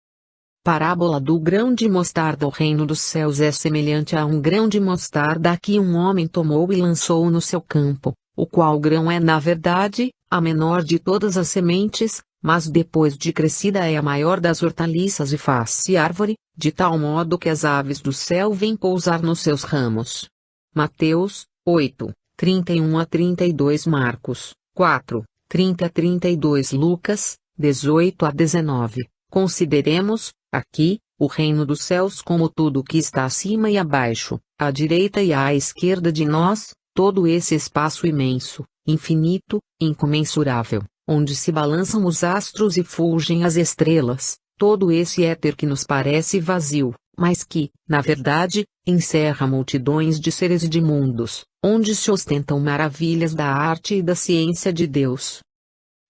Parábola do grão de mostarda. O reino dos céus é semelhante a um grão de mostarda que um homem tomou e lançou no seu campo, o qual grão é na verdade, a menor de todas as sementes, mas depois de crescida é a maior das hortaliças e faz-se árvore, de tal modo que as aves do céu vêm pousar nos seus ramos. Mateus 8, 31-32. Marcos 4, 30-32. Lucas 18-19. Consideremos, aqui, o reino dos céus como tudo que está acima e abaixo, à direita e à esquerda de nós, todo esse espaço imenso, infinito, incomensurável, onde se balançam os astros e fulgem as estrelas, todo esse éter que nos parece vazio, mas que, na verdade, encerra multidões de seres e de mundos, onde se ostentam maravilhas da arte e da ciência de Deus.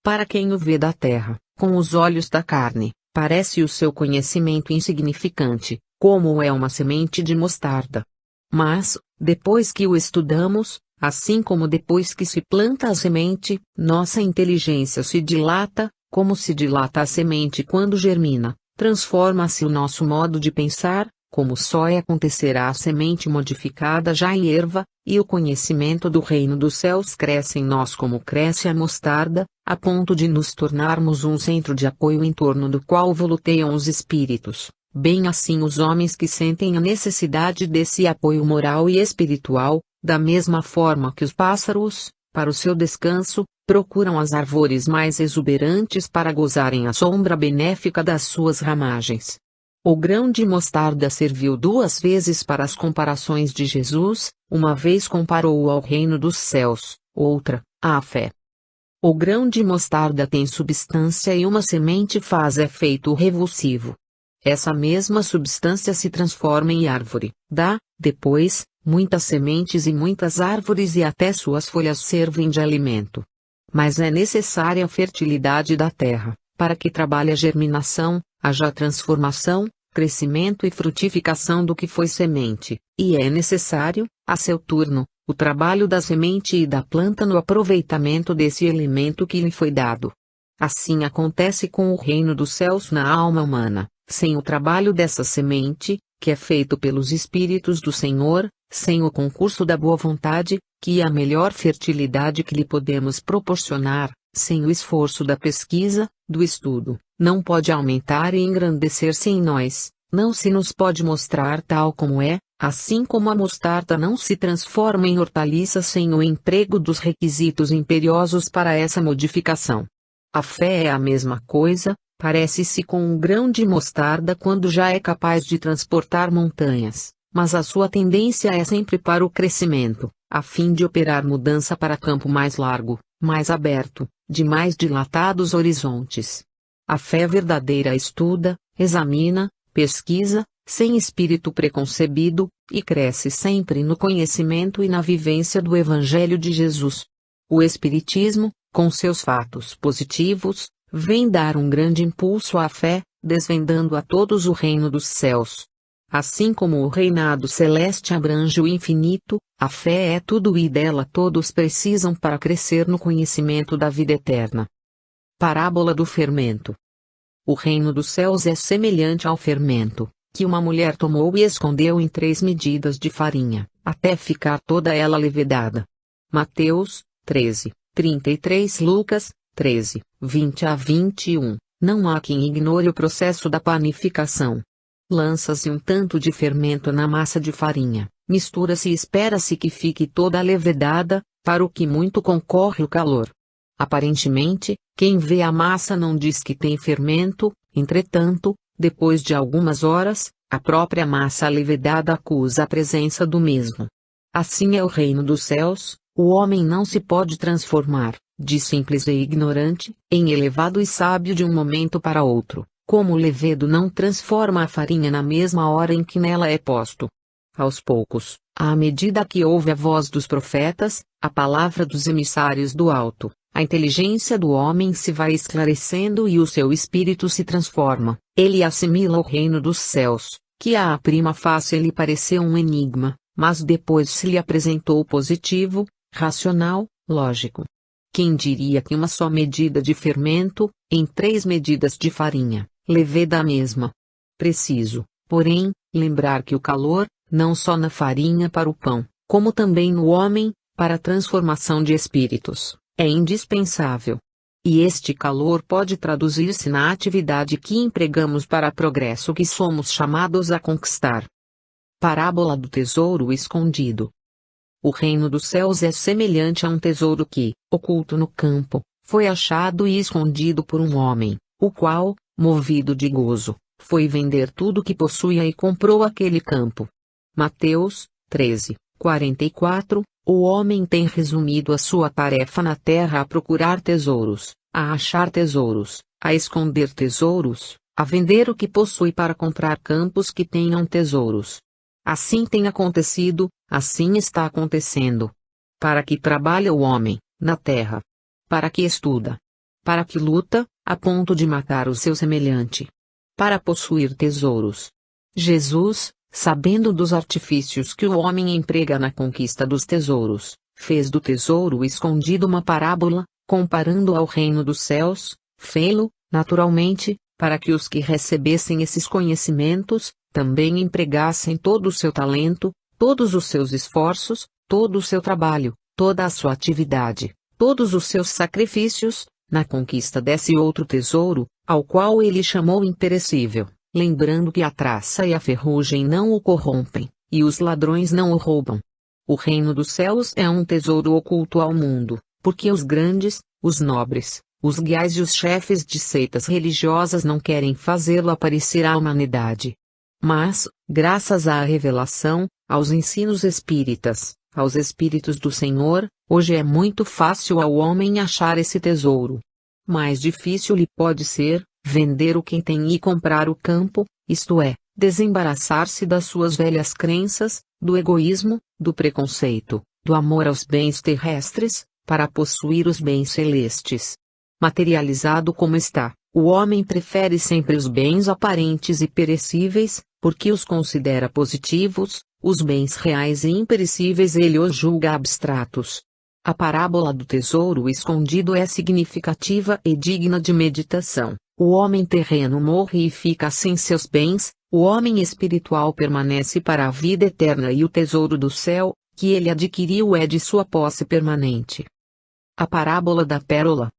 Para quem o vê da terra, com os olhos da carne, parece o seu conhecimento insignificante, como é uma semente de mostarda. Mas, depois que o estudamos, assim como depois que se planta a semente, nossa inteligência se dilata, como se dilata a semente quando germina, transforma-se o nosso modo de pensar, como só acontecerá a semente modificada já em erva, e o conhecimento do reino dos céus cresce em nós como cresce a mostarda, a ponto de nos tornarmos um centro de apoio em torno do qual voluteiam os espíritos. Bem assim os homens que sentem a necessidade desse apoio moral e espiritual, Da mesma forma que os pássaros, para o seu descanso, procuram as árvores mais exuberantes para gozarem a sombra benéfica das suas ramagens. O grão de mostarda serviu 2 vezes para as comparações de Jesus, uma vez comparou-o ao reino dos céus, outra, à fé. O grão de mostarda tem substância e uma semente faz efeito revulsivo. Essa mesma substância se transforma em árvore, dá, depois, muitas sementes e muitas árvores e até suas folhas servem de alimento. Mas é necessária a fertilidade da terra, para que trabalhe a germinação, haja transformação, crescimento e frutificação do que foi semente, e é necessário, a seu turno, o trabalho da semente e da planta no aproveitamento desse elemento que lhe foi dado. Assim acontece com o reino dos céus na alma humana, sem o trabalho dessa semente, que é feito pelos Espíritos do Senhor, sem o concurso da boa vontade, que é a melhor fertilidade que lhe podemos proporcionar, sem o esforço da pesquisa, do estudo, não pode aumentar e engrandecer-se em nós, não se nos pode mostrar tal como é, assim como a mostarda não se transforma em hortaliça sem o emprego dos requisitos imperiosos para essa modificação. A fé é a mesma coisa, parece-se com um grão de mostarda quando já é capaz de transportar montanhas, mas a sua tendência é sempre para o crescimento, a fim de operar mudança para campo mais largo, mais aberto, de mais dilatados horizontes. A fé verdadeira estuda, examina, pesquisa, sem espírito preconcebido, e cresce sempre no conhecimento e na vivência do Evangelho de Jesus. O Espiritismo, com seus fatos positivos, vem dar um grande impulso à fé, desvendando a todos o reino dos céus. Assim como o reinado celeste abrange o infinito, a fé é tudo e dela todos precisam para crescer no conhecimento da vida eterna. Parábola do fermento. O reino dos céus é semelhante ao fermento, que uma mulher tomou e escondeu em 3 medidas de farinha, até ficar toda ela levedada. Mateus, 13, 33 Lucas, 13, 20 a 21. Não há quem ignore o processo da panificação. Lança-se um tanto de fermento na massa de farinha, mistura-se e espera-se que fique toda levedada, para o que muito concorre o calor. Aparentemente, quem vê a massa não diz que tem fermento, entretanto, depois de algumas horas, a própria massa levedada acusa a presença do mesmo. Assim é o reino dos céus, o homem não se pode transformar, de simples e ignorante, em elevado e sábio de um momento para outro, como o levedo não transforma a farinha na mesma hora em que nela é posto. Aos poucos, à medida que ouve a voz dos profetas, a palavra dos emissários do alto, a inteligência do homem se vai esclarecendo e o seu espírito se transforma. Ele assimila o reino dos céus, que à prima facie lhe pareceu um enigma, mas depois se lhe apresentou positivo, racional, lógico. Quem diria que uma só medida de fermento, em 3 medidas de farinha, leveda a mesma? Preciso, porém, lembrar que o calor, não só na farinha para o pão, como também no homem, para a transformação de espíritos, é indispensável. E este calor pode traduzir-se na atividade que empregamos para o progresso que somos chamados a conquistar. Parábola do tesouro escondido. O reino dos céus é semelhante a um tesouro que, oculto no campo, foi achado e escondido por um homem, o qual, movido de gozo, foi vender tudo o que possuía e comprou aquele campo. Mateus, 13, 44. O homem tem resumido a sua tarefa na terra a procurar tesouros, a achar tesouros, a esconder tesouros, a vender o que possui para comprar campos que tenham tesouros. Assim tem acontecido, assim está acontecendo. Para que trabalha o homem, na terra? Para que estuda? Para que luta, a ponto de matar o seu semelhante? Para possuir tesouros. Jesus, sabendo dos artifícios que o homem emprega na conquista dos tesouros, fez do tesouro escondido uma parábola, comparando ao reino dos céus, fê-lo, naturalmente, para que os que recebessem esses conhecimentos, também empregassem todo o seu talento, todos os seus esforços, todo o seu trabalho, toda a sua atividade, todos os seus sacrifícios, na conquista desse outro tesouro, ao qual ele chamou imperecível, lembrando que a traça e a ferrugem não o corrompem, e os ladrões não o roubam. O reino dos céus é um tesouro oculto ao mundo, porque os grandes, os nobres, os guias e os chefes de seitas religiosas não querem fazê-lo aparecer à humanidade. Mas, graças à revelação, aos ensinos espíritas, aos Espíritos do Senhor, hoje é muito fácil ao homem achar esse tesouro. Mais difícil lhe pode ser vender o que tem e comprar o campo, isto é, desembaraçar-se das suas velhas crenças, do egoísmo, do preconceito, do amor aos bens terrestres, para possuir os bens celestes. Materializado como está, o homem prefere sempre os bens aparentes e perecíveis, porque os considera positivos, os bens reais e imperecíveis ele os julga abstratos. A parábola do tesouro escondido é significativa e digna de meditação. O homem terreno morre e fica sem seus bens, o homem espiritual permanece para a vida eterna e o tesouro do céu, que ele adquiriu é de sua posse permanente. A parábola da pérola.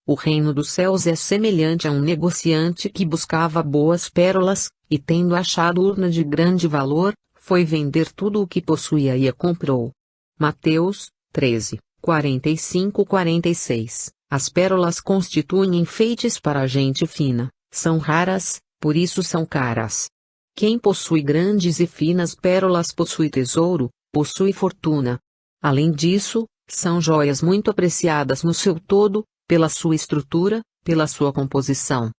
O reino dos céus é semelhante a um negociante que buscava boas pérolas, e tendo achado urna de grande valor, foi vender tudo o que possuía e a comprou. Mateus 13, 45-46. As pérolas constituem enfeites para a gente fina, são raras, por isso são caras. Quem possui grandes e finas pérolas possui tesouro, possui fortuna. Além disso, são joias muito apreciadas no seu todo, pela sua estrutura, pela sua composição.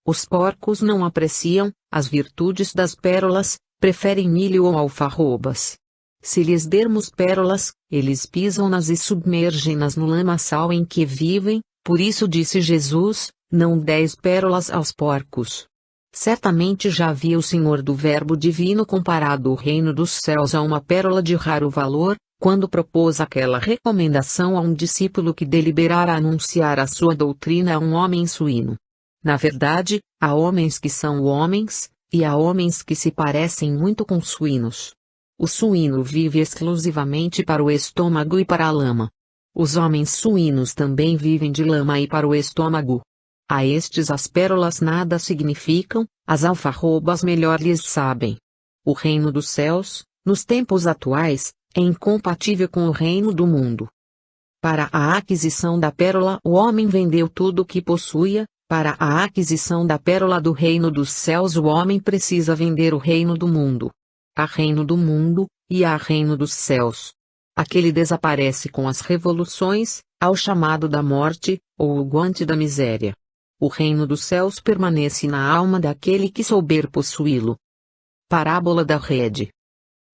Os porcos não apreciam as virtudes das pérolas, preferem milho ou alfarrobas. Se lhes dermos pérolas, eles pisam-nas e submergem-nas no lamaçal em que vivem, por isso disse Jesus, não deis pérolas aos porcos. Certamente já havia o Senhor do Verbo Divino comparado o reino dos céus a uma pérola de raro valor, quando propôs aquela recomendação a um discípulo que deliberara anunciar a sua doutrina a um homem suíno. Na verdade, há homens que são homens, e há homens que se parecem muito com suínos. O suíno vive exclusivamente para o estômago e para a lama. Os homens suínos também vivem de lama e para o estômago. A estes as pérolas nada significam, as alfarrobas melhor lhes sabem. O reino dos céus, nos tempos atuais, é incompatível com o reino do mundo. Para a aquisição da pérola o homem vendeu tudo o que possuía, para a aquisição da pérola do reino dos céus o homem precisa vender o reino do mundo. Há reino do mundo, e há reino dos céus. Aquele desaparece com as revoluções, ao chamado da morte, ou o guante da miséria. O reino dos céus permanece na alma daquele que souber possuí-lo. Parábola da rede.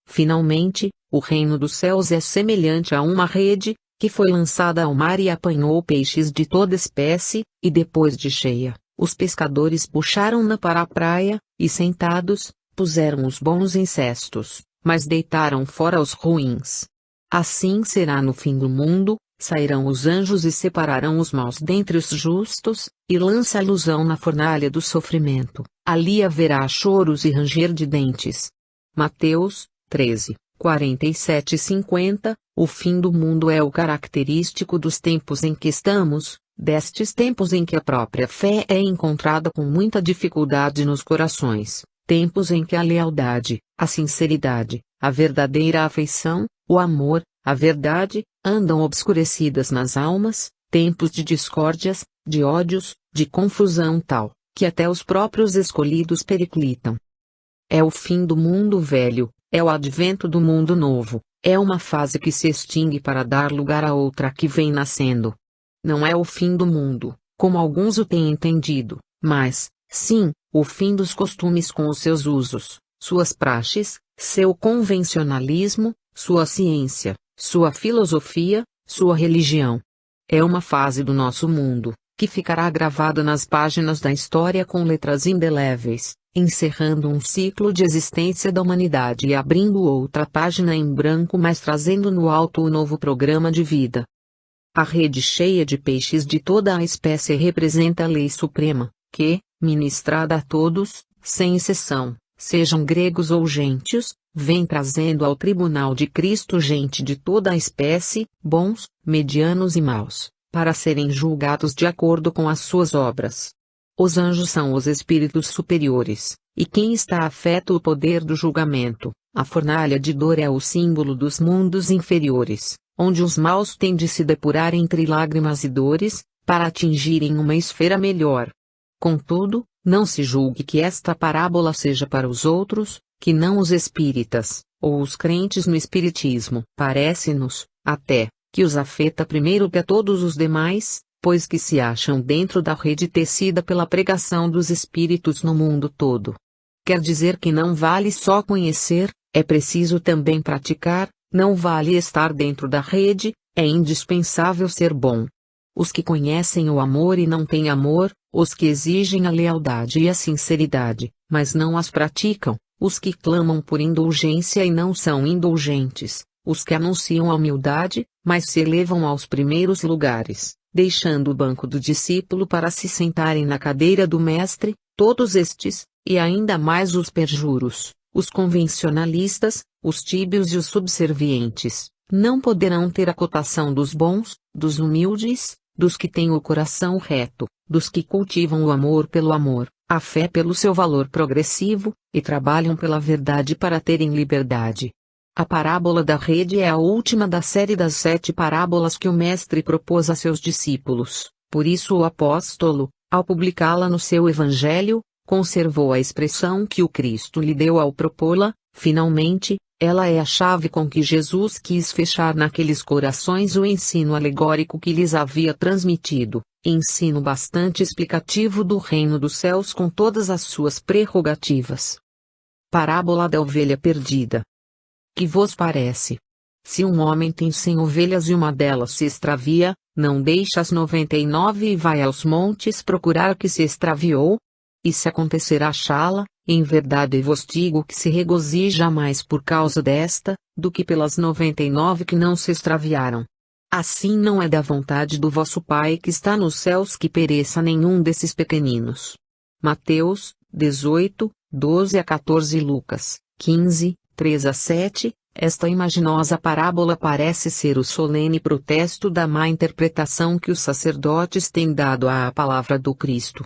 Finalmente, o reino dos céus é semelhante a uma rede, que foi lançada ao mar e apanhou peixes de toda espécie, e depois de cheia, os pescadores puxaram-na para a praia, e sentados, puseram os bons em cestos, mas deitaram fora os ruins. Assim será no fim do mundo, sairão os anjos e separarão os maus dentre os justos, e lança-los-ão na fornalha do sofrimento, ali haverá choros e ranger de dentes. Mateus 13, 47 e 50, o fim do mundo é o característico dos tempos em que estamos, destes tempos em que a própria fé é encontrada com muita dificuldade nos corações, tempos em que a lealdade, a sinceridade, a verdadeira afeição, o amor, a verdade, andam obscurecidas nas almas, tempos de discórdias, de ódios, de confusão tal, que até os próprios escolhidos periclitam. É o fim do mundo velho, é o advento do mundo novo, é uma fase que se extingue para dar lugar a outra que vem nascendo. Não é o fim do mundo, como alguns o têm entendido, mas, sim, o fim dos costumes com os seus usos, suas praxes, seu convencionalismo, sua ciência, sua filosofia, sua religião. É uma fase do nosso mundo, que ficará gravada nas páginas da história com letras indeléveis, encerrando um ciclo de existência da humanidade e abrindo outra página em branco, mas trazendo no alto o novo programa de vida. A rede cheia de peixes de toda a espécie representa a lei suprema, que, ministrada a todos, sem exceção, sejam gregos ou gentios, vem trazendo ao tribunal de Cristo gente de toda a espécie, bons, medianos e maus, para serem julgados de acordo com as suas obras. Os anjos são os espíritos superiores, e quem está afeta o poder do julgamento. A fornalha de dor é o símbolo dos mundos inferiores, onde os maus têm de se depurar entre lágrimas e dores, para atingirem uma esfera melhor. Contudo, não se julgue que esta parábola seja para os outros, que não os espíritas, ou os crentes no espiritismo. Parece-nos, até, que os afeta primeiro que a todos os demais, pois que se acham dentro da rede tecida pela pregação dos espíritos no mundo todo. Quer dizer que não vale só conhecer, é preciso também praticar, não vale estar dentro da rede, é indispensável ser bom. Os que conhecem o amor e não têm amor, os que exigem a lealdade e a sinceridade, mas não as praticam, os que clamam por indulgência e não são indulgentes, os que anunciam a humildade, mas se elevam aos primeiros lugares, deixando o banco do discípulo para se sentarem na cadeira do mestre, todos estes, e ainda mais os perjuros, os convencionalistas, os tíbios e os subservientes, não poderão ter a cotação dos bons, dos humildes, dos que têm o coração reto, dos que cultivam o amor pelo amor, a fé pelo seu valor progressivo, e trabalham pela verdade para terem liberdade. A parábola da rede é a última da série das 7 parábolas que o Mestre propôs a seus discípulos, por isso o apóstolo, ao publicá-la no seu Evangelho, conservou a expressão que o Cristo lhe deu ao propô-la. Finalmente, ela é a chave com que Jesus quis fechar naqueles corações o ensino alegórico que lhes havia transmitido, ensino bastante explicativo do reino dos céus com todas as suas prerrogativas. Parábola da ovelha perdida. Que vos parece? Se um homem tem 100 ovelhas e uma delas se extravia, não deixa as 99 e vai aos montes procurar a que se extraviou? E se acontecer achá-la, em verdade vos digo que se regozija mais por causa desta, do que pelas 99 que não se extraviaram. Assim não é da vontade do vosso Pai que está nos céus que pereça nenhum desses pequeninos. Mateus, 18, 12 a 14 e Lucas, 15, 3 a 7, esta imaginosa parábola parece ser o solene protesto da má interpretação que os sacerdotes têm dado à palavra do Cristo.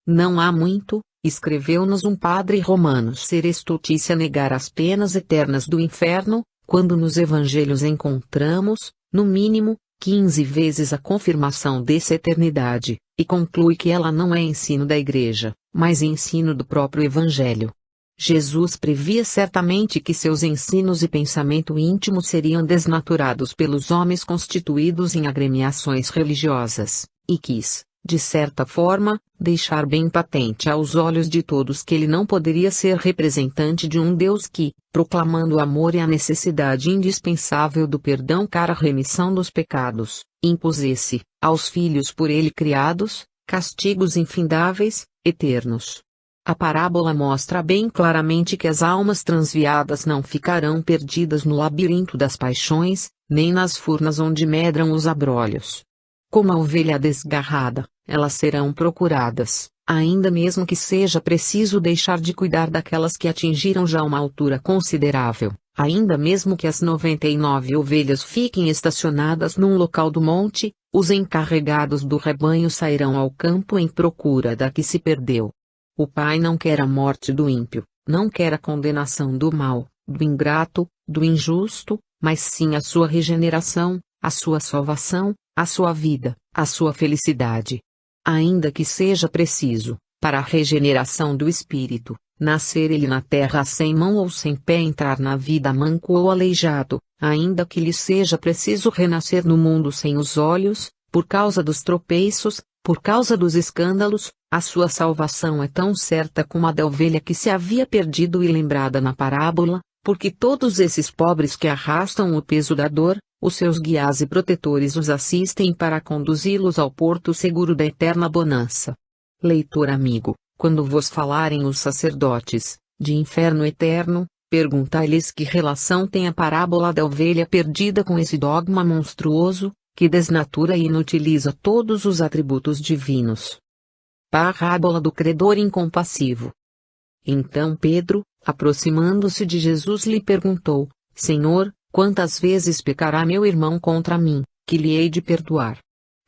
Não há muito, escreveu-nos um padre romano, ser estultícia negar as penas eternas do inferno, quando nos evangelhos encontramos, no mínimo, 15 vezes a confirmação dessa eternidade, e conclui que ela não é ensino da Igreja, mas ensino do próprio Evangelho. Jesus previa certamente que seus ensinos e pensamento íntimo seriam desnaturados pelos homens constituídos em agremiações religiosas, e quis, de certa forma, deixar bem patente aos olhos de todos que ele não poderia ser representante de um Deus que, proclamando o amor e a necessidade indispensável do perdão para a remissão dos pecados, impusesse, aos filhos por ele criados, castigos infindáveis, eternos. A parábola mostra bem claramente que as almas transviadas não ficarão perdidas no labirinto das paixões, nem nas furnas onde medram os abrolhos. Como a ovelha desgarrada, elas serão procuradas, ainda mesmo que seja preciso deixar de cuidar daquelas que atingiram já uma altura considerável, ainda mesmo que as 99 ovelhas fiquem estacionadas num local do monte, os encarregados do rebanho sairão ao campo em procura da que se perdeu. O Pai não quer a morte do ímpio, não quer a condenação do mal, do ingrato, do injusto, mas sim a sua regeneração, a sua salvação, a sua vida, a sua felicidade. Ainda que seja preciso, para a regeneração do espírito, nascer ele na terra sem mão ou sem pé, entrar na vida manco ou aleijado, ainda que lhe seja preciso renascer no mundo sem os olhos, por causa dos tropeços, por causa dos escândalos, a sua salvação é tão certa como a da ovelha que se havia perdido e lembrada na parábola, porque todos esses pobres que arrastam o peso da dor, os seus guias e protetores os assistem para conduzi-los ao porto seguro da eterna bonança. Leitor amigo, quando vos falarem os sacerdotes, de inferno eterno, perguntai-lhes que relação tem a parábola da ovelha perdida com esse dogma monstruoso, que desnatura e inutiliza todos os atributos divinos. Parábola do credor incompassivo. Então Pedro, aproximando-se de Jesus, lhe perguntou: Senhor, quantas vezes pecará meu irmão contra mim, que lhe hei de perdoar?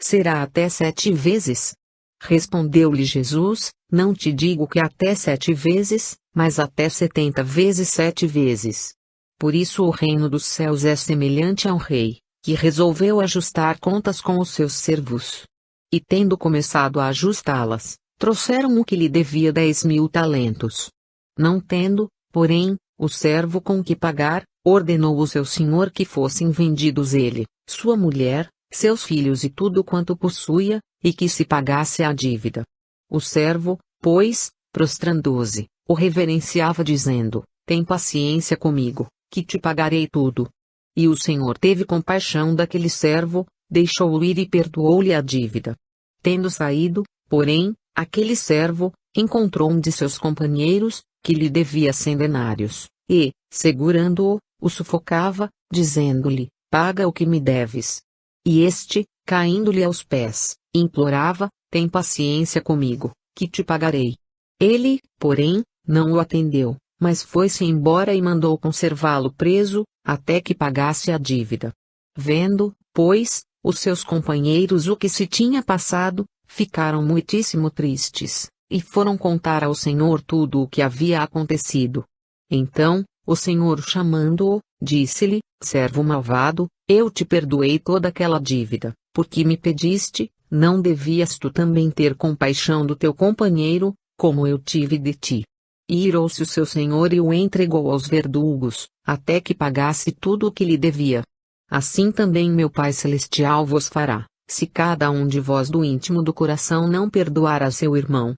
Será até 7 vezes? Respondeu-lhe Jesus: Não te digo que até 7 vezes, mas até 70 vezes 7 vezes. Por isso o reino dos céus é semelhante a um rei, que resolveu ajustar contas com os seus servos. E tendo começado a ajustá-las, trouxeram o que lhe devia 10.000 talentos. Não tendo, porém, o servo com que pagar, ordenou o seu senhor que fossem vendidos ele, sua mulher, seus filhos e tudo quanto possuía, e que se pagasse a dívida. O servo, pois, prostrando-se, o reverenciava dizendo: Tem paciência comigo, que te pagarei tudo. E o Senhor teve compaixão daquele servo, deixou-o ir e perdoou-lhe a dívida. Tendo saído, porém, aquele servo encontrou um de seus companheiros, que lhe devia 100 denários, e, segurando-o, o sufocava, dizendo-lhe: Paga o que me deves. E este, caindo-lhe aos pés, implorava: Tem paciência comigo, que te pagarei. Ele, porém, não o atendeu, mas foi-se embora e mandou conservá-lo preso, até que pagasse a dívida. Vendo, pois, os seus companheiros o que se tinha passado, ficaram muitíssimo tristes, e foram contar ao Senhor tudo o que havia acontecido. Então, o Senhor, chamando-o, disse-lhe: Servo malvado, eu te perdoei toda aquela dívida, porque me pediste. Não devias tu também ter compaixão do teu companheiro, como eu tive de ti? E irou-se o seu senhor e o entregou aos verdugos, até que pagasse tudo o que lhe devia. Assim também meu Pai Celestial vos fará, se cada um de vós do íntimo do coração não perdoar a seu irmão.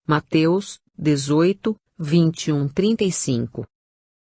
Mateus 18, 21-35.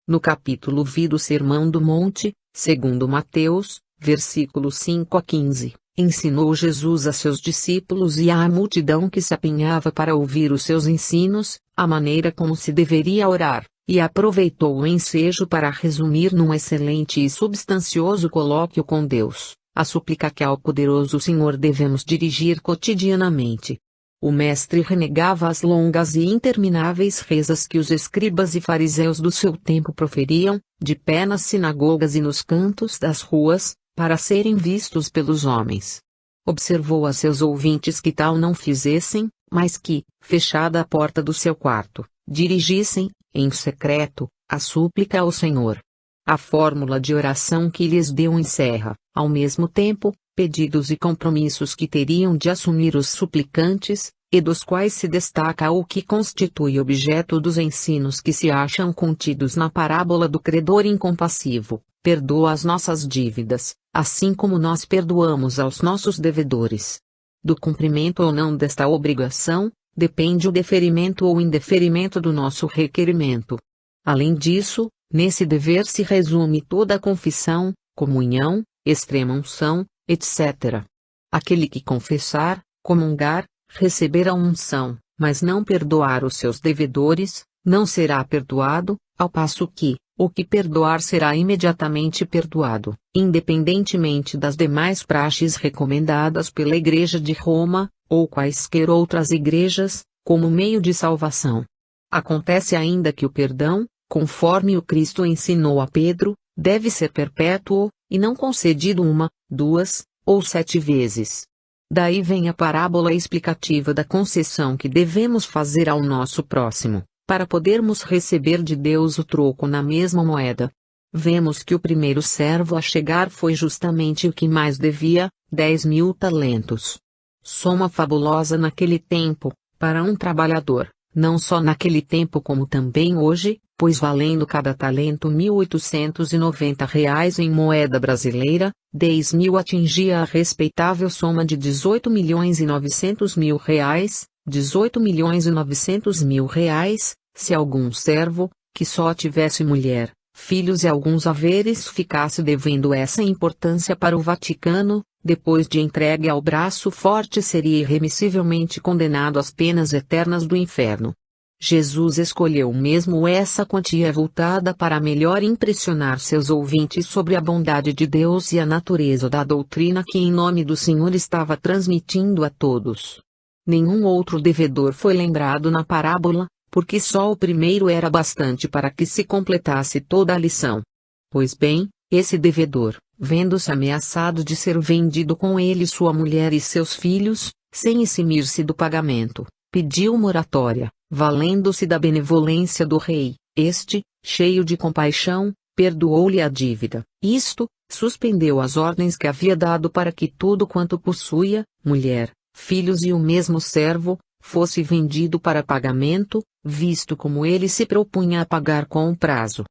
No capítulo V do Sermão do Monte, segundo Mateus, versículos 5-15. Ensinou Jesus a seus discípulos e à multidão que se apinhava para ouvir os seus ensinos, a maneira como se deveria orar, e aproveitou o ensejo para resumir num excelente e substancioso colóquio com Deus, a súplica que ao poderoso Senhor devemos dirigir cotidianamente. O mestre renegava as longas e intermináveis rezas que os escribas e fariseus do seu tempo proferiam, de pé nas sinagogas e nos cantos das ruas, para serem vistos pelos homens. Observou a seus ouvintes que tal não fizessem, mas que, fechada a porta do seu quarto, dirigissem, em secreto, a súplica ao Senhor. A fórmula de oração que lhes deu encerra, ao mesmo tempo, pedidos e compromissos que teriam de assumir os suplicantes, e dos quais se destaca o que constitui objeto dos ensinos que se acham contidos na parábola do credor incompassivo: perdoa as nossas dívidas, assim como nós perdoamos aos nossos devedores. Do cumprimento ou não desta obrigação, depende o deferimento ou indeferimento do nosso requerimento. Além disso, nesse dever se resume toda a confissão, comunhão, extrema-unção, etc. Aquele que confessar, comungar, receber a unção, mas não perdoar os seus devedores, não será perdoado, ao passo que, o que perdoar será imediatamente perdoado, independentemente das demais praxes recomendadas pela Igreja de Roma, ou quaisquer outras igrejas, como meio de salvação. Acontece ainda que o perdão, conforme o Cristo ensinou a Pedro, deve ser perpétuo, e não concedido 1, 2, ou 7 vezes. Daí vem a parábola explicativa da concessão que devemos fazer ao nosso próximo, para podermos receber de Deus o troco na mesma moeda. Vemos que o primeiro servo a chegar foi justamente o que mais devia, 10.000 talentos. Soma fabulosa naquele tempo, para um trabalhador, não só naquele tempo como também hoje, pois valendo cada talento R$ 1.890 em moeda brasileira, 10.000 atingia a respeitável soma de R$ 18.900.000, 18.900.000, se algum servo, que só tivesse mulher, filhos e alguns haveres ficasse devendo essa importância para o Vaticano, depois de entregue ao braço forte seria irremissivelmente condenado às penas eternas do inferno. Jesus escolheu mesmo essa quantia avultada para melhor impressionar seus ouvintes sobre a bondade de Deus e a natureza da doutrina que em nome do Senhor estava transmitindo a todos. Nenhum outro devedor foi lembrado na parábola, porque só o primeiro era bastante para que se completasse toda a lição. Pois bem, esse devedor, vendo-se ameaçado de ser vendido com ele sua mulher e seus filhos, sem eximir-se do pagamento, pediu moratória, valendo-se da benevolência do rei. Este, cheio de compaixão, perdoou-lhe a dívida. Isto, suspendeu as ordens que havia dado para que tudo quanto possuía, mulher, filhos e o mesmo servo, fosse vendido para pagamento, visto como ele se propunha a pagar com o prazo.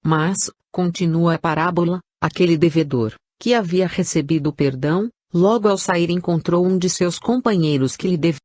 Mas, continua a parábola, aquele devedor, que havia recebido perdão, logo ao sair encontrou um de seus companheiros que lhe devia